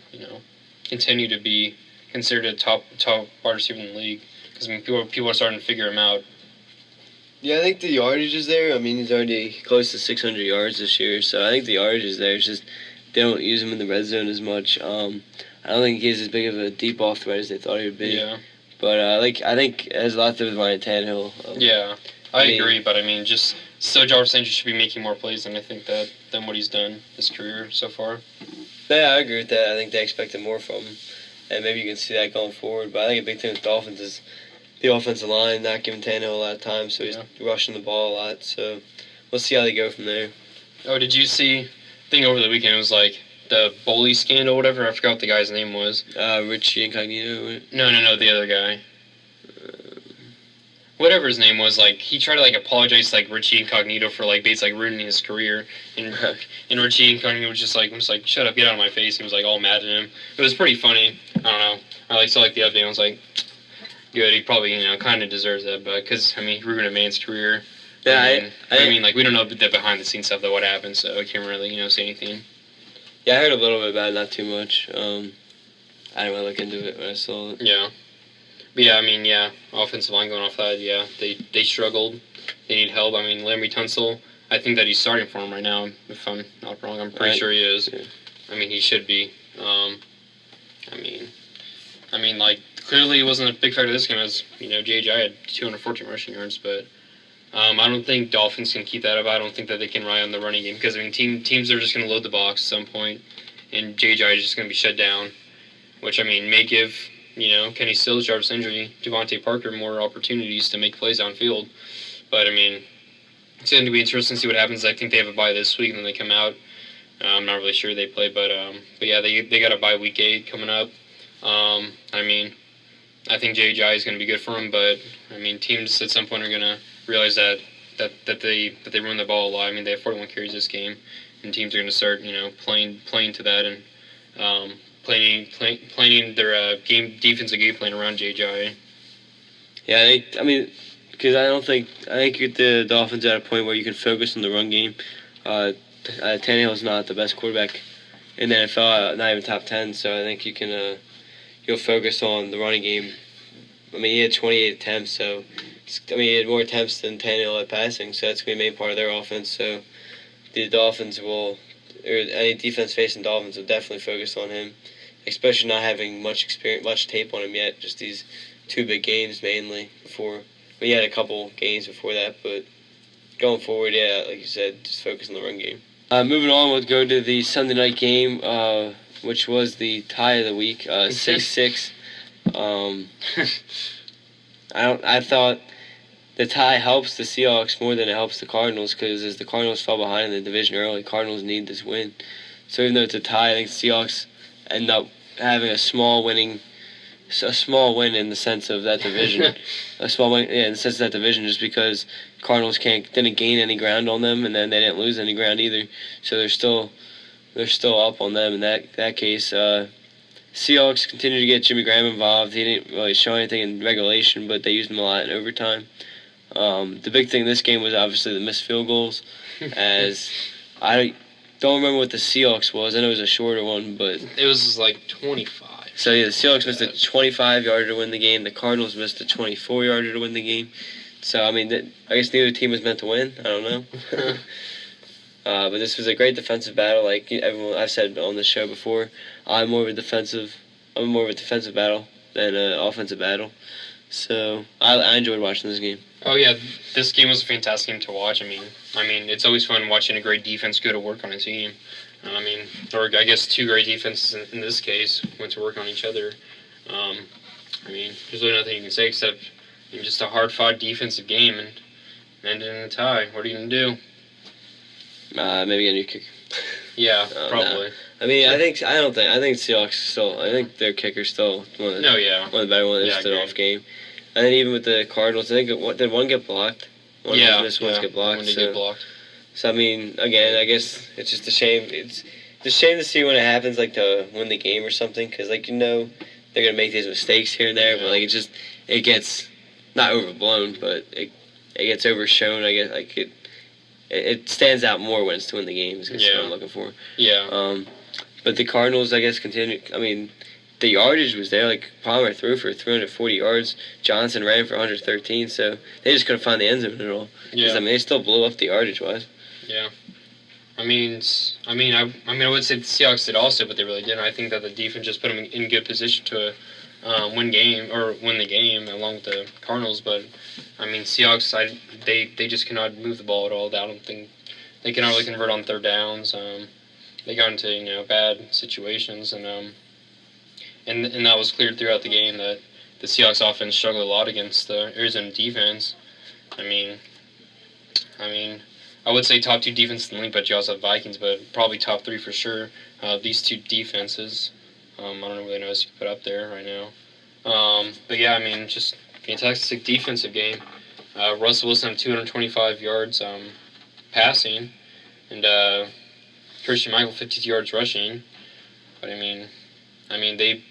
continue to be considered a top wide receiver in the league. Because I mean, people are starting to figure him out. Yeah, I think the yardage is there. I mean, he's already close to 600 yards this year, so I think the yardage is there. It's just they don't use him in the red zone as much. I don't think he's as big of a deep ball threat as they thought he would be. Yeah. But I think it has a lot to do with Ryan Tannehill. Yeah, I agree. But I mean, just so Jarvis Landry should be making more plays than than what he's done his career so far. Yeah, I agree with that. I think they expected more from him, and maybe you can see that going forward. But I think a big thing with Dolphins is the offensive line not giving Tannehill a lot of time, so he's rushing the ball a lot. So we'll see how they go from there. Oh, did you see? I think over the weekend it was like the Bully scandal, whatever. I forgot what the guy's name was. Richie Incognito. No, the other guy. Whatever his name was, like he tried to like apologize to, like Richie Incognito for like basically like ruining his career, and Richie Incognito was just like shut up, get out of my face. He was like all mad at him. It was pretty funny. I don't know. I saw like the update. I was like, good. He probably kind of deserves that, but because I mean he ruined a man's career. Yeah, I mean like we don't know the behind the scenes stuff that what happened, so I can't really say anything. Yeah, I heard a little bit about it, not too much. I didn't really look into it when I saw it. Yeah. But yeah, I mean, offensive line going off that, they struggled. They need help. I mean, Laremy Tunsil, I think that he's starting for him right now, if I'm not wrong. I'm pretty sure he is. Yeah. I mean, he should be. I mean, like, clearly he wasn't a big factor this game as, J.J. had 214 rushing yards, but I don't think Dolphins can keep that up. I don't think that they can rely on the running game because, I mean, teams are just going to load the box at some point, and J.J. is just going to be shut down, which, I mean, may give Kenny Stills, Jarvis Landry, Devontae Parker more opportunities to make plays downfield. But, I mean, it's going to be interesting to see what happens. I think they have a bye this week, and then they come out. I'm not really sure they play, but yeah, they got a bye week 8 coming up. I mean, I think J.J. is going to be good for them, but, I mean, teams at some point are going to realize that they run the ball a lot. I mean, they have 41 carries this game, and teams are going to start, playing to that and planning their defensive game plan around J.J. Yeah, I mean, because I think the Dolphins are at a point where you can focus on the run game. Tannehill's not the best quarterback in the NFL, not even top 10. So I think you'll focus on the running game. I mean, he had 28 attempts, so he had more attempts than Tannehill at passing. So that's gonna be a main part of their offense. So the Dolphins or any defense facing Dolphins will definitely focus on him, especially not having much tape on him yet. Just these 2 big games mainly before. We had a couple games before that, but going forward, yeah, like you said, just focus on the run game. Moving on, we'll go to the Sunday night game, which was the tie of the week, 6-6. I thought the tie helps the Seahawks more than it helps the Cardinals because as the Cardinals fell behind in the division early, Cardinals need this win. So even though it's a tie, I think the Seahawks end up having a small win in the sense of that division. A small win, in the sense of that division, just because Cardinals didn't gain any ground on them, and then they didn't lose any ground either. So they're still up on them in that case. Seahawks continue to get Jimmy Graham involved. He didn't really show anything in regulation, but they used him a lot in overtime. The big thing in this game was obviously the missed field goals, as I don't remember what the Seahawks was. I know it was a shorter one, but it was like 25. So yeah, the Seahawks missed a 25-yarder to win the game. The Cardinals missed a 24-yarder to win the game. So I mean, I guess neither team was meant to win. I don't know. But this was a great defensive battle. Like everyone I've said on the show before, I'm more of a defensive battle than an offensive battle. So I enjoyed watching this game. Oh yeah, this game was a fantastic game to watch. I mean, it's always fun watching a great defense go to work on a team. Or I guess 2 great defenses in this case went to work on each other. There's really nothing you can say except just a hard-fought defensive game and ended in a tie. What are you gonna do? Maybe a new kicker. Yeah, No. probably. I mean, I think Seahawks still. I think their kicker's still one of the, No, yeah. one of the better ones. Yeah, Just an I agree. off game. And then even with the Cardinals, I think did one get blocked? One of those missed ones get blocked. One did get blocked. So I mean, again, I guess it's just a shame. It's a shame to see when it happens, like to win the game or something, because like they're gonna make these mistakes here and there, but like it gets not overblown, but it gets overshown. I guess like it stands out more when it's to win the games. Is what I'm looking for. Yeah. But the Cardinals, I guess, continue. I mean, the yardage was there. Like Palmer threw for 340 yards. Johnson ran for 113. So they just couldn't find the end zone at all. Yeah. I mean, they still blew up the yardage wise. Yeah. I would say the Seahawks did also, but they really didn't. I think that the defense just put them in good position to win the game along with the Cardinals. But I mean, Seahawks, they just cannot move the ball at all. I don't think they cannot really convert on third downs. They got into bad situations, and that was clear throughout the game that the Seahawks offense struggled a lot against the Arizona defense. I mean, I would say top 2 defense in the league, but you also have Vikings, but probably top 3 for sure. These 2 defenses, I don't really know what you put up there right now. But yeah, I mean, just fantastic defensive game. Russell Wilson had 225 yards passing, and Christian Michael 52 yards rushing. But I mean, they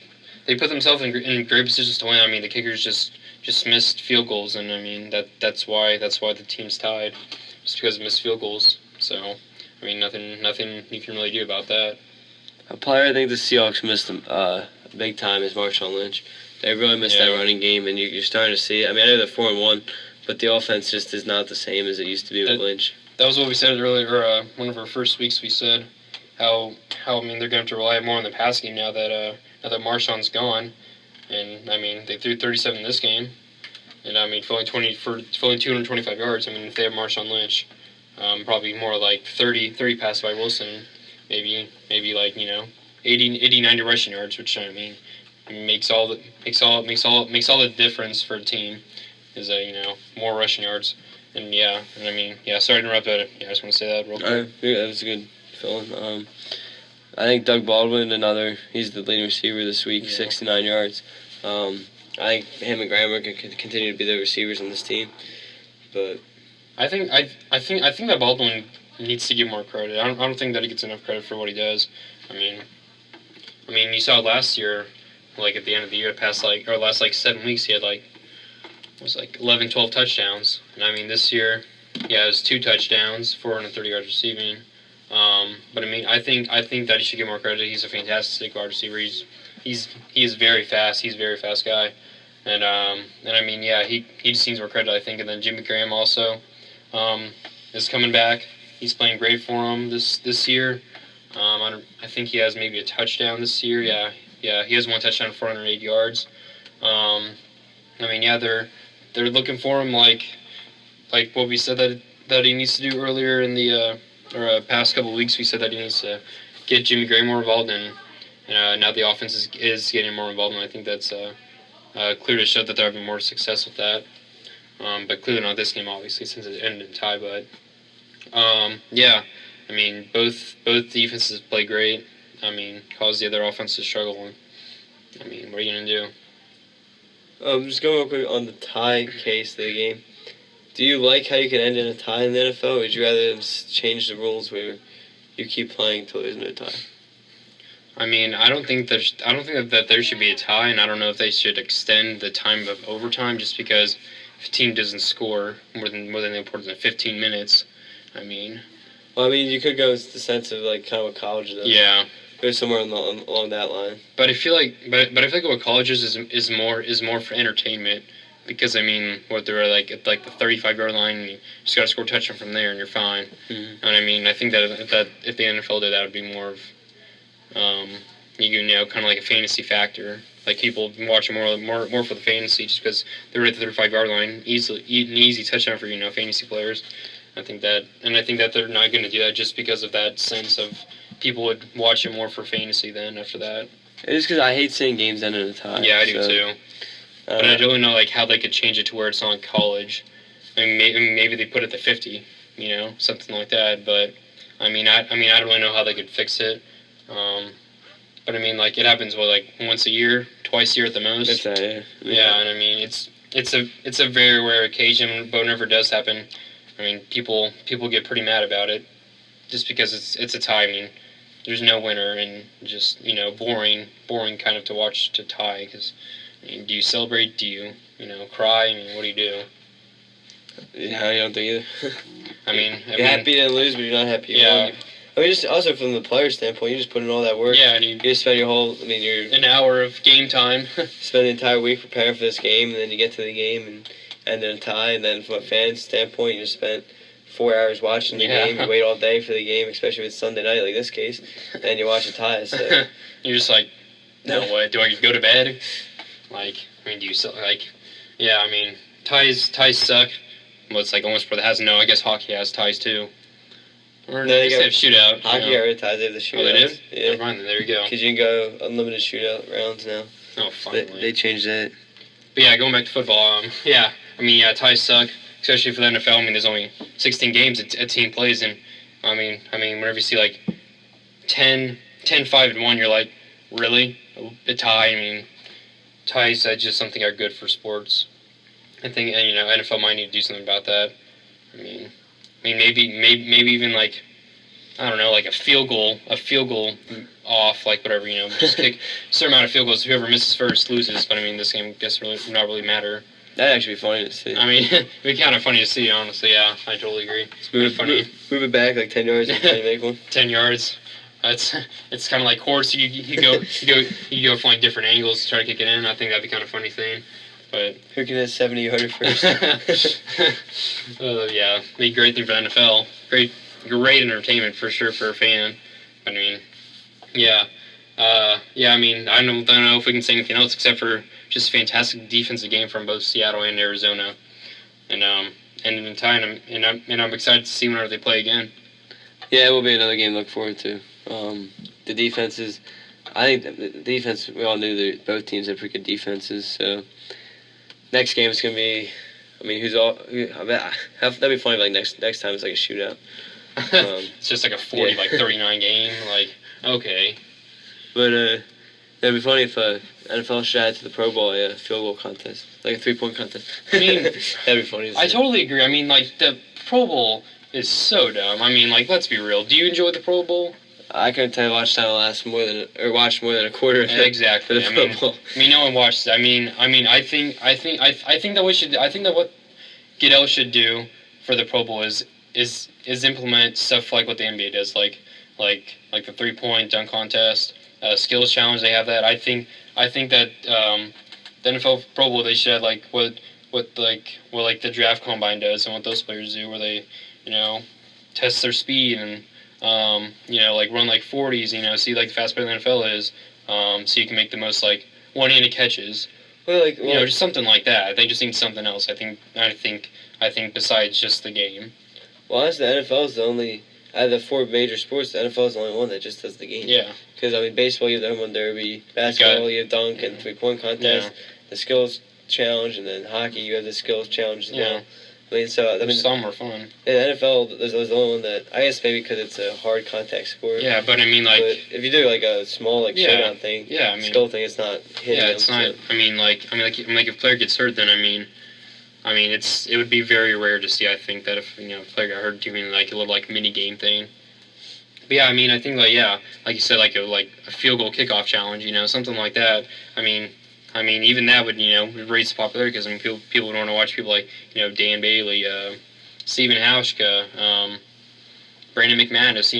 put themselves in great positions to win. I mean, the kickers just missed field goals, and I mean that's why the team's tied, just because of missed field goals. So I mean, nothing you can really do about that. A player I think the Seahawks missed big time is Marshawn Lynch. They really missed that running game, and you're starting to see it. I mean, I know they're 4-1, but the offense just is not the same as it used to be with Lynch. That was what we said earlier. One of our first weeks, we said how I mean they're going to have to rely more on the passing game now that Marshawn's gone, and I mean they threw 37 this game, and I mean for only 225 yards. I mean if they have Marshawn Lynch, probably more like 30 passes by Wilson, maybe like 80 90 rushing yards, which I mean makes all the difference for a team is more rushing yards. And I mean, sorry to interrupt, but I just want to say that real quick. Yeah, that was a good feeling. I think Doug Baldwin, he's the leading receiver this week, 69 yards. I think him and Grammer can continue to be the receivers on this team. But I think that Baldwin needs to get more credit. I don't think that he gets enough credit for what he does. I mean, you saw last year, like at the end of the year, last 7 weeks, he had it was 11, 12 touchdowns. And I mean, this year, he has 2 touchdowns, 430 yards receiving. But I mean, I think that he should get more credit. He's a fantastic wide receiver. He is very fast. He's a very fast guy. And I mean, he just needs more credit, I think. And then Jimmy Graham also is coming back. He's playing great for him this year. I think he has maybe a touchdown this year. Yeah, he has 1 touchdown, 408 yards. I mean, they're looking for him like what we said that he needs to do earlier in the past couple of weeks. We said that he needs to get Jimmy Graham more involved, and now the offense is getting more involved, and I think that's clear to show that they're having more success with that. But clearly not this game, obviously, since it ended in tie. But I mean, both defenses play great. I mean, cause the other offense to struggle. And, I mean, what are you gonna do? Just going real quick on the tie case of the game. Do you like how you can end in a tie in the NFL, or would you rather them change the rules where you keep playing until there's no tie? I mean, I don't think that there should be a tie, and I don't know if they should extend the time of overtime just because if a team doesn't score more than the importance of 15 minutes, I mean. Well, I mean, you could go with the sense of kind of what college does. Yeah. Go somewhere along that line. But I feel like what colleges is more for entertainment, because I mean, what they're at the 35-yard line, and you just got to score a touchdown from there, and you're fine. Mm-hmm. And I mean, I think that if the NFL did that, would be more of kind of like a fantasy factor. Like people watching more for the fantasy, just because they're at the 35-yard line, an easy touchdown for fantasy players. I think that they're not going to do that just because of that sense of people would watch it more for fantasy then after that. It is because I hate seeing games end in a tie. Yeah, I do too. But I don't know how they could change it to where it's not college. I mean, maybe they put it to 50, something like that. But I mean, I don't really know how they could fix it. But I mean, like it happens like once a year, twice a year at the most. That's that, yeah. Yeah, and I mean it's a very rare occasion, but whenever it does happen, I mean people get pretty mad about it, just because it's a tie. I mean, there's no winner, and just boring kind of to watch to tie. Because I mean, do you celebrate? Do you cry? I mean, what do you do? Yeah, I don't think either. You're happy to lose, but you're not happy you won. I mean, just also from the player standpoint, you just put in all that work. Yeah, and you just spend you're an hour of game time. Spend the entire week preparing for this game, and then you get to the game and end in a tie. And then from a fan's standpoint, you just spent 4 hours watching the game. You wait all day for the game, especially if it's Sunday night, like this case, and you watch a tie. So you're just like, no, what? Do I go to bed? Like, I mean, do you yeah, I mean, ties suck. Well, it's like almost has no. I guess hockey has ties too. Or no, they have shootout. Hockey got rid of ties. They have the shootout. Oh, they did? Yeah. Never mind, then there you go. Because you can go unlimited shootout rounds now. Oh, finally. They changed that. But yeah, going back to football, yeah, I mean, ties suck, especially for the NFL. I mean, there's only 16 games a team plays, and I mean, whenever you see like 10-5-1, you're like, really? A tie? I mean, ties are just something that are good for sports. I think, and NFL might need to do something about that. I mean, maybe even like, I don't know, like a field goal off, like whatever, just kick a certain amount of field goals. Whoever misses first loses. But I mean, this game does not really matter. That'd actually be funny to see. I mean, it'd be kind of funny to see, honestly. Yeah, I totally agree. Move it back like 10 yards and try to make one. 10 yards. It's kind of like horse. You go from like different angles to try to kick it in. I think that'd be kind of a funny thing. But who can hit 70-yarder first? Yeah, be a great thing for the NFL. Great entertainment for sure for a fan. I mean, yeah. I mean, I don't know if we can say anything else except for just fantastic defensive game from both Seattle and Arizona, and in the time, and I'm excited to see whenever they play again. Yeah, it will be another game to look forward to. The defenses, I think the defense, we all knew that both teams had pretty good defenses, so next game is going to be, I mean, that'd be funny, like next time it's like a shootout. It's just like a 39 game, like, okay. But it'd be funny if NFL should add to the Pro Bowl a field goal contest, like a 3-point contest. I mean, that'd be funny. I totally agree. I mean, like, the Pro Bowl is so dumb. I mean, like, let's be real. Do you enjoy the Pro Bowl? I couldn't tell you watch time watch more than a quarter. Exactly. For the Pro Bowl. I mean, no one watches it. I mean, I think that what Goodell should do for the Pro Bowl is implement stuff like what the NBA does, like the 3-point dunk contest, skills challenge. They have that. I think that the NFL Pro Bowl, they should have like what the draft combine does and what those players do, where they test their speed and like run like 40s, see like the fast player in the NFL is, so you can make the most like one-handed catches. Well, just something like that. They just need something else. I think besides just the game. Well, honestly, the NFL is the only, out of the 4 major sports, the NFL is the only one that just does the game. Yeah. Because, I mean, baseball, you have the home run derby. Basketball, you have dunk and 3-point contest. Yeah. The skills challenge, and then hockey, you have the skills challenge as well. I mean, some are fun. In the NFL, there's the only one that, I guess maybe because it's a hard contact sport. Yeah, but I mean, like, but if you do like a small showdown thing, I mean, skill thing, it's not hitting. Yeah, it's not. I mean, like if a player gets hurt, then I mean, it would be very rare to see. I think that if a player got hurt doing like a little like mini game thing. But yeah, I mean, I think like you said, like a field goal kickoff challenge, something like that. I mean, even that would raise the popularity, because I mean, people would want to watch people like Dan Bailey, Stephen Hauschka, Brandon McManus,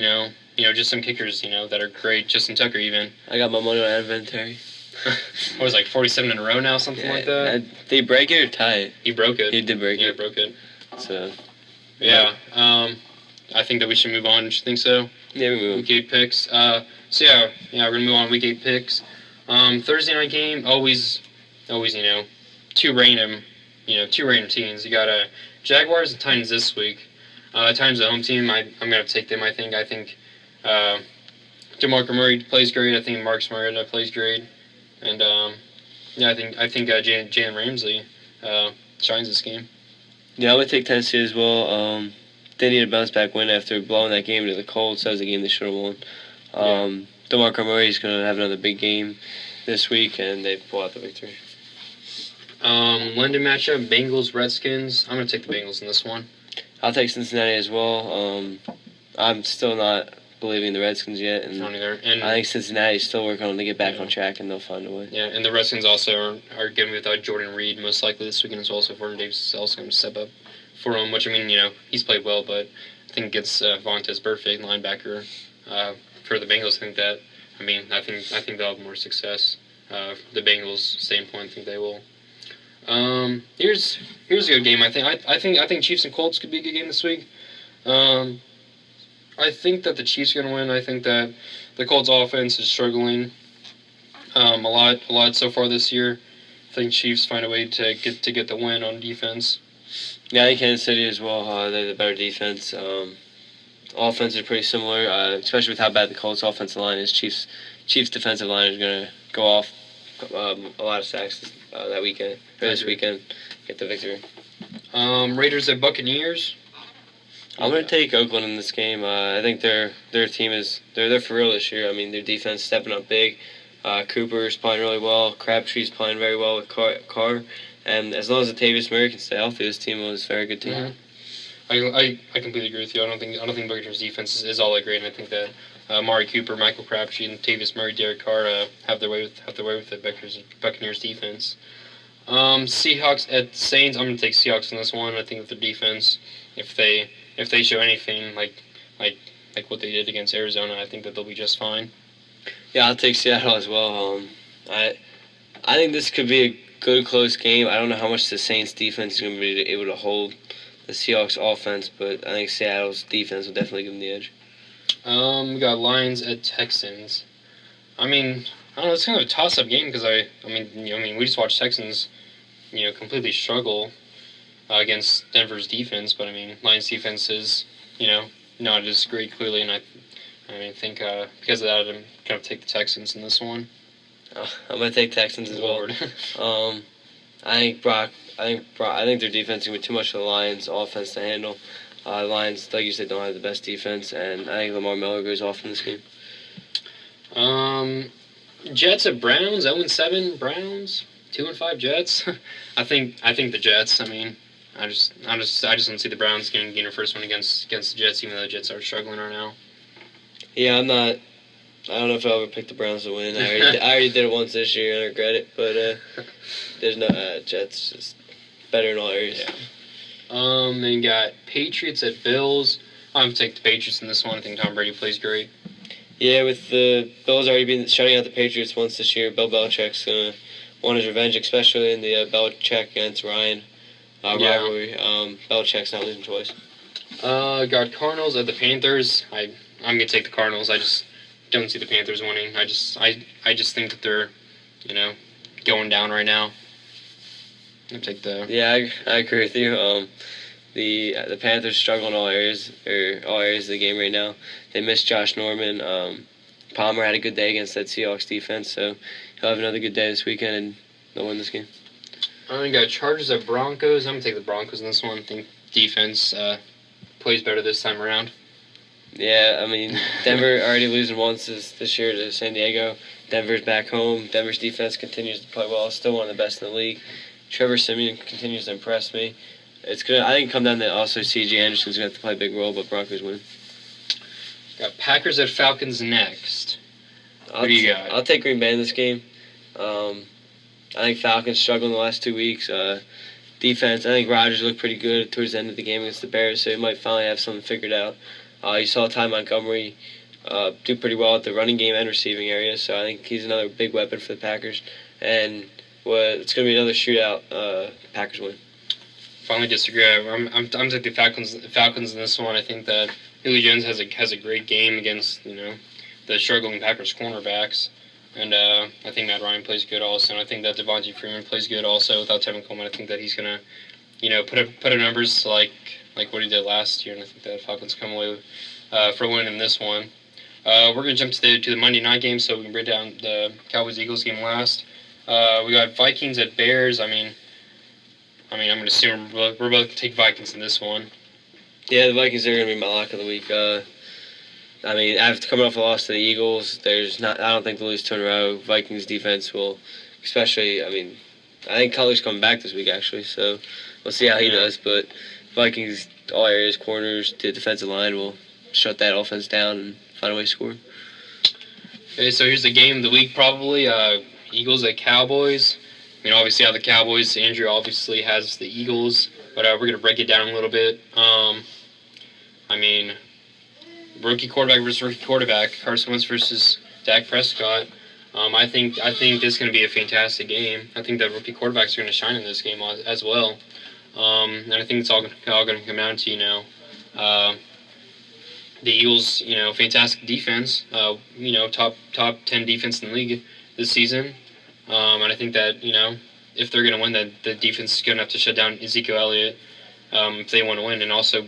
just some kickers, that are great. Justin Tucker, even. I got my money on Adam Vinatieri. What was it, like 47 in a row now, something like that? Did he break it or tie it? He broke it. He did break it. Yeah, broke it. So. Yeah. I think that we should move on. Do you think so? Yeah, we move on. Week 8 picks. We're gonna move on. Week 8 picks. Thursday night game, always, two random teams. You got Jaguars and Titans this week. Titans the home team. I'm gonna take them. I think DeMarco Murray plays great. I think Marcus Mariota plays great, and I think Jalen Ramsey shines this game. Yeah, I'm gonna take Tennessee as well. they need a bounce back win after blowing that game to the Colts. That was a game they should have won. DeMarco Murray's going to have another big game this week, and they pull out the victory. London matchup, Bengals, Redskins. I'm going to take the Bengals in this one. I'll take Cincinnati as well. I'm still not believing in the Redskins yet. And not either. And I think Cincinnati's still working on to get back on track, and they'll find a way. Yeah, and the Redskins also are going to be without Jordan Reed most likely this weekend as well, so Vernon Davis is also going to step up for him, which, I mean, he's played well, but I think against Vontaze Burfict, linebacker, for the Bengals, I think they'll have more success. The Bengals, same point, I think they will. Here's a good game. I think Chiefs and Colts could be a good game this week. I think that the Chiefs are going to win. I think that the Colts offense is struggling a lot so far this year. I think Chiefs find a way to get the win on defense. Yeah, I think Kansas City as well. They're the better defense. Offense is pretty similar, especially with how bad the Colts offensive line is. Chiefs defensive line is going to go off a lot of sacks this weekend, get the victory. Raiders at Buccaneers. I'm going to take Oakland in this game. I think their team they're for real this year. I mean, their defense stepping up big. Cooper's playing really well. Crabtree's playing very well with Carr. And as long as Latavius Murray can stay healthy, this team was a very good team. Mm-hmm. I completely agree with you. I don't think Buccaneers defense is all that great, and I think that Amari Cooper, Michael Crabtree, and Latavius Murray, Derek Carr have their way with the Buccaneers defense. Seahawks at Saints. I'm going to take Seahawks in this one. I think that their defense, if they show anything like what they did against Arizona, I think that they'll be just fine. Yeah, I'll take Seattle as well. I think this could be a good close game. I don't know how much the Saints defense is going to be able to hold the Seahawks offense, but I think Seattle's defense will definitely give them the edge. We got Lions at Texans. I don't know. It's kind of a toss-up game because we just watched Texans, completely struggle against Denver's defense. But Lions defense is, not as great clearly, and I think because of that, I'm gonna take the Texans in this one. I'm gonna take Texans as well. I think their defense is gonna be too much for the Lions' offense to handle. Lions, like you said, don't have the best defense, and I think Lamar Miller goes off in this game. Jets at Browns, 0-7 Browns, 2-5 Jets. I think the Jets. I just don't see the Browns getting their first one against the Jets, even though the Jets are struggling right now. Yeah, I don't know if I'll ever pick the Browns to win. I already did it once this year and I regret it, but there's no Jets just better in all areas. Yeah. Then you got Patriots at Bills. I'm going to take the Patriots in this one. I think Tom Brady plays great. Yeah, with the Bills already been shutting out the Patriots once this year, Bill Belichick's going to want his revenge, especially in the Belichick against Ryan rivalry. Belichick's not losing twice. Got Cardinals at the Panthers. I'm going to take the Cardinals. I just don't see the Panthers winning. I just think that they're, going down right now. I agree with you. The Panthers struggle in all areas of the game right now. They missed Josh Norman. Palmer had a good day against that Seahawks defense, so he'll have another good day this weekend and they'll win this game. I got Chargers at Broncos. I'm gonna take the Broncos in this one. I think defense plays better this time around. Yeah, Denver already losing once this year to San Diego. Denver's back home. Denver's defense continues to play well. Still one of the best in the league. Trevor Siemian continues to impress me. It's gonna. I think come down to also C.J. Anderson's gonna have to play a big role, but Broncos win. Got Packers at Falcons next. What do you got? I'll take Green Bay in this game. I think Falcons struggled in the last 2 weeks. Defense. I think Rodgers looked pretty good towards the end of the game against the Bears, so he might finally have something figured out. You saw Ty Montgomery do pretty well at the running game and receiving area, so I think he's another big weapon for the Packers. And it's going to be another shootout. Packers win. Finally disagree. I'm taking the Falcons in this one. I think that Julio Jones has a great game against the struggling Packers cornerbacks, and I think Matt Ryan plays good also. And I think that Devontae Freeman plays good also without Tevin Coleman. I think that he's gonna put up numbers like what he did last year, and I think that Falcons come away for winning this one. We're gonna jump to the Monday night game, so we can break down the Cowboys-Eagles game last. We got Vikings at Bears. I'm gonna assume we're both gonna take Vikings in this one. Yeah, the Vikings are going to be my lock of the week. I mean, after coming off a loss to the Eagles, I don't think they'll lose two in a row. Vikings defense will, especially. I mean, I think Cutler's coming back this week actually, so we'll see how he does. But Vikings, all areas, corners, the defensive line will shut that offense down and find a way to score. Okay, so here's the game of the week probably. Eagles at Cowboys. I mean, obviously, how the Cowboys. Andrew obviously has the Eagles, but we're gonna break it down a little bit. I mean, rookie quarterback versus rookie quarterback. Carson Wentz versus Dak Prescott. I think this is going to be a fantastic game. I think that rookie quarterbacks are going to shine in this game as well. And I think it's all going to come down to the Eagles. Fantastic defense. Top 10 defense in the league this season. And I think that if they're going to win, that the defense is going to have to shut down Ezekiel Elliott if they want to win, and also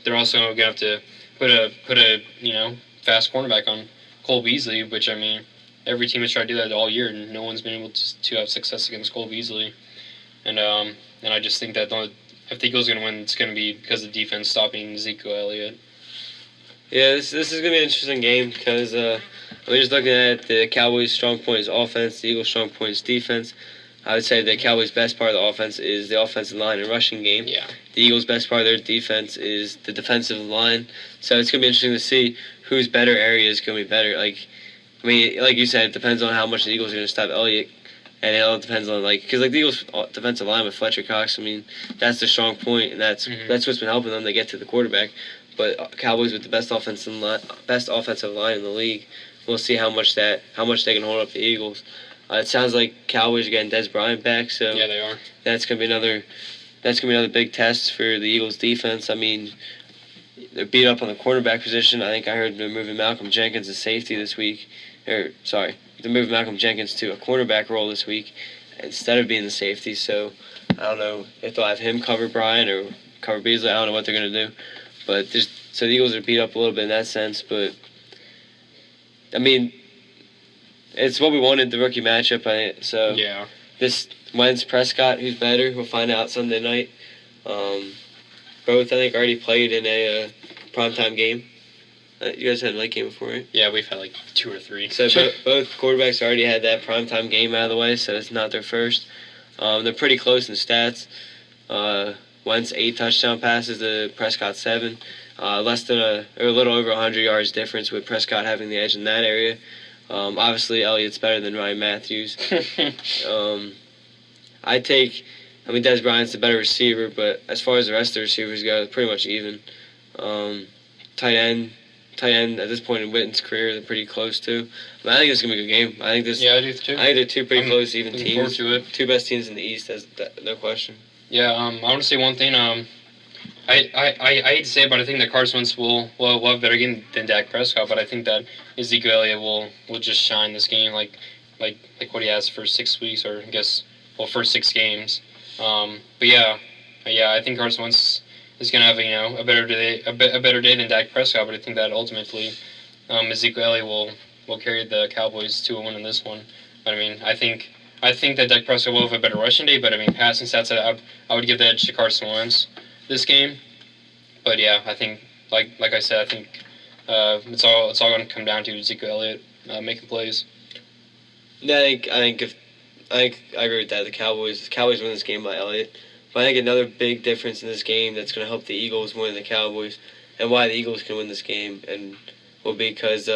they're also going to have to put a fast cornerback on Cole Beasley, which I mean every team has tried to do that all year, and no one's been able to have success against Cole Beasley. And I just think that if the Eagles are going to win, it's going to be because of the defense stopping Ezekiel Elliott. Yeah, this is going to be an interesting game because I'm just looking at the Cowboys' strong point is offense, the Eagles' strong point is defense. I would say the Cowboys' best part of the offense is the offensive line and rushing game. Yeah. The Eagles' best part of their defense is the defensive line. So it's going to be interesting to see whose better area is going to be better. Like you said, it depends on how much the Eagles are going to stop Elliott. And it all depends on, because the Eagles' defensive line with Fletcher Cox, I mean, that's their strong point, and that's what's been helping them to get to the quarterback. But Cowboys with the best offensive line in the league, we'll see how much they can hold up the Eagles. It sounds like Cowboys are getting Dez Bryant back, so yeah, they are. That's gonna be another big test for the Eagles defense. I mean, they're beat up on the quarterback position. I think I heard they're moving Malcolm Jenkins to safety this week. They're moving Malcolm Jenkins to a cornerback role this week instead of being the safety. So I don't know if they'll have him cover Bryant or cover Beasley. I don't know what they're gonna do. But so the Eagles are beat up a little bit in that sense. But I mean, it's what we wanted, the rookie matchup. So yeah, this Wentz Prescott, who's better? We'll find out Sunday night. Both I think already played in a primetime game. You guys had a night game before, right? Yeah, we've had like 2 or 3. So both quarterbacks already had that primetime game out of the way, so it's not their first. They're pretty close in stats. Wentz 8 touchdown passes to Prescott 7. Less than a little over 100 yards difference with Prescott having the edge in that area. Obviously, Elliott's better than Ryan Matthews. Dez Bryant's the better receiver, but as far as the rest of the receivers go, pretty much even. Tight end at this point in Witten's career, they're pretty close too. But I think it's gonna be a good game. I do too. I think they're two pretty close, even teams. Forward to it. Two best teams in the East, no question. Yeah, I want to say one thing. I hate to say it, but I think that Carson Wentz will have a better game than Dak Prescott. But I think that Ezekiel Elliott will just shine this game like what he has for 6 weeks, or I guess first 6 games. But yeah, I think Carson Wentz is gonna have a better day than Dak Prescott. But I think that ultimately Ezekiel Elliott will carry the Cowboys to a win in this one. But I mean, I think that Dak Prescott will have a better rushing day. But I mean, passing stats, I would give the edge to Carson Wentz this game. But yeah, I think like I said, I think it's all going to come down to Ezekiel Elliott making plays. Yeah, I agree with that. The Cowboys win this game by Elliott. But I think another big difference in this game that's going to help the Eagles win the Cowboys, and why the Eagles can win this game, and will be because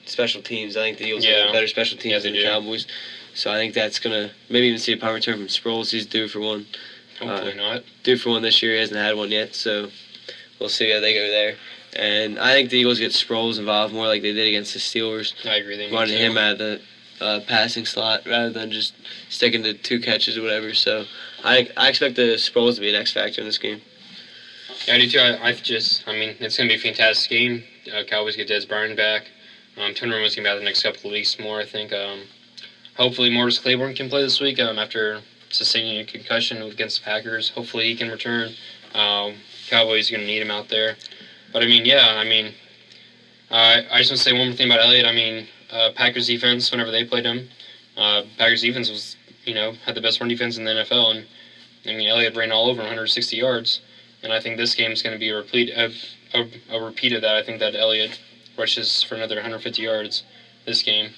special teams. I think the Eagles have better special teams than the Cowboys. So I think that's going to maybe even see a punt return from Sproles. He's due for one. Hopefully not. Due for one this year. He hasn't had one yet, so we'll see how they go there. And I think the Eagles get Sproles involved more like they did against the Steelers. I agree. Running him out of the passing slot rather than just sticking to 2 catches or whatever. So I expect the Sproles to be an X factor in this game. Yeah, I do too. It's going to be a fantastic game. Cowboys get Dez Bryant back. Tony Romo's going to be out the next couple of weeks more, I think. Hopefully Morris Claiborne can play this week after sustaining a concussion against the Packers. Hopefully he can return. Cowboys are going to need him out there. But I just want to say one more thing about Elliott. Packers defense, whenever they played him, Packers defense was, had the best run defense in the NFL. And, Elliott ran all over 160 yards. And I think this game is going to be a repeat of that. I think that Elliott rushes for another 150 yards this game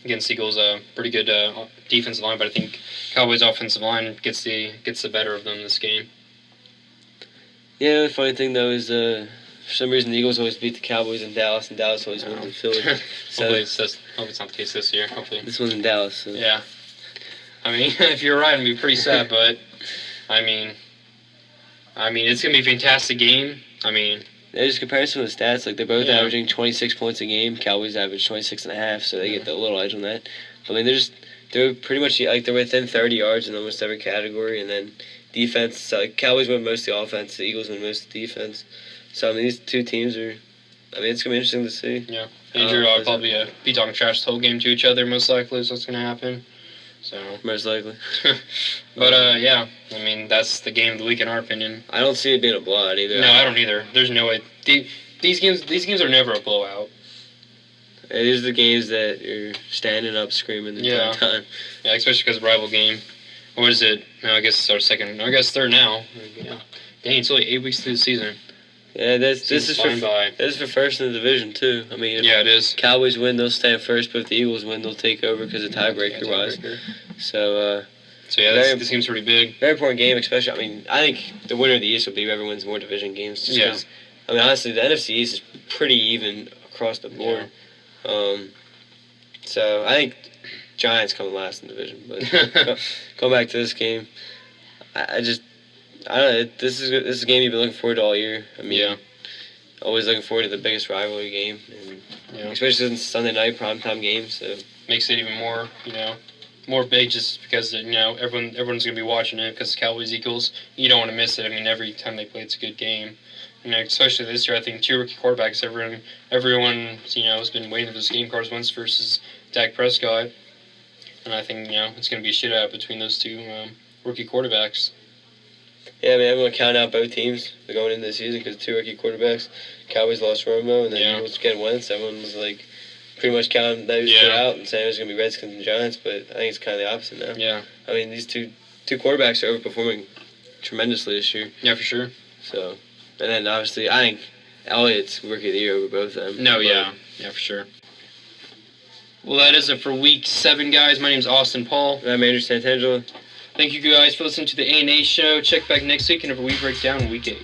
against Eagles. Pretty good defensive line, but I think Cowboys' offensive line gets the better of them this game. Yeah, the funny thing though is for some reason the Eagles always beat the Cowboys in Dallas, and Dallas always wins in Philly. So Hopefully it's not the case this year. Hopefully this one's in Dallas. So. Yeah. I mean, if you're right, I'd be pretty sad, but I mean, it's gonna be a fantastic game. I mean, yeah, just comparison with stats, like they're both Yeah. averaging 26 points a game. Cowboys average 26.5, so they get the little edge on that. But I mean, they're pretty much like they're within 30 yards in almost every category, and then defense. So, Cowboys win most of the offense, the Eagles win most of the defense. So I mean, these two teams are. I mean, it's gonna be interesting to see. yeah, Andrew will probably be talking trash the whole game to each other. Most likely is what's gonna happen. So Most likely. But yeah, I mean that's the game of the week in our opinion. I don't see it being a blowout either. No, I don't either. There's no way. These games are never a blowout. These are the games that you're standing up screaming the Yeah. entire time. Yeah, especially because rival game. What is it? No, I guess it's our second. No, I guess third now. Yeah. Dang, it's only 8 weeks through the season. Yeah, this Seems is flying by. this is for first in the division too. I mean, if Yeah, it is. Cowboys win, they'll stay at first, but if the Eagles win, they'll take over because of tiebreaker wise. So So yeah, this seems pretty big. very important game, especially. I mean, I think the winner of the East will be whoever wins more division games. Just Yeah. 'cause, I mean, honestly, the NFC East is pretty even across the board. So I think Giants come last in the division. But go back to this game. I don't know. This is a game you've been looking forward to all year. I mean, Yeah. always looking forward to the biggest rivalry game, and Yeah. especially since it's Sunday night primetime game. So Makes it even more, more big just because everyone's gonna be watching it because Cowboys Eagles. You don't want to miss it. I mean, every time they play, it's a good game. Especially this year, I think two rookie quarterbacks. Everyone has been waiting for this game. Carson Wentz versus Dak Prescott, and I think it's gonna be a shootout between those two rookie quarterbacks. yeah, I mean, everyone counted out both teams going into the season because two rookie quarterbacks. Cowboys lost Romo, and then Yeah. Eagles getting Wentz. Everyone was like pretty much counting those two Yeah. out and saying it was gonna be Redskins and Giants. But I think it's kind of the opposite now. Yeah, I mean, these two quarterbacks are overperforming tremendously this year. yeah, for sure. So, and then obviously, I think Elliott's rookie of the year over both of them. No, But yeah, for sure. Well, that is it for Week 7, guys. My name's Austin Paul. I'm Andrew Santangelo. Thank you guys for listening to the A&A Show. Check back next week whenever we break down Week 8.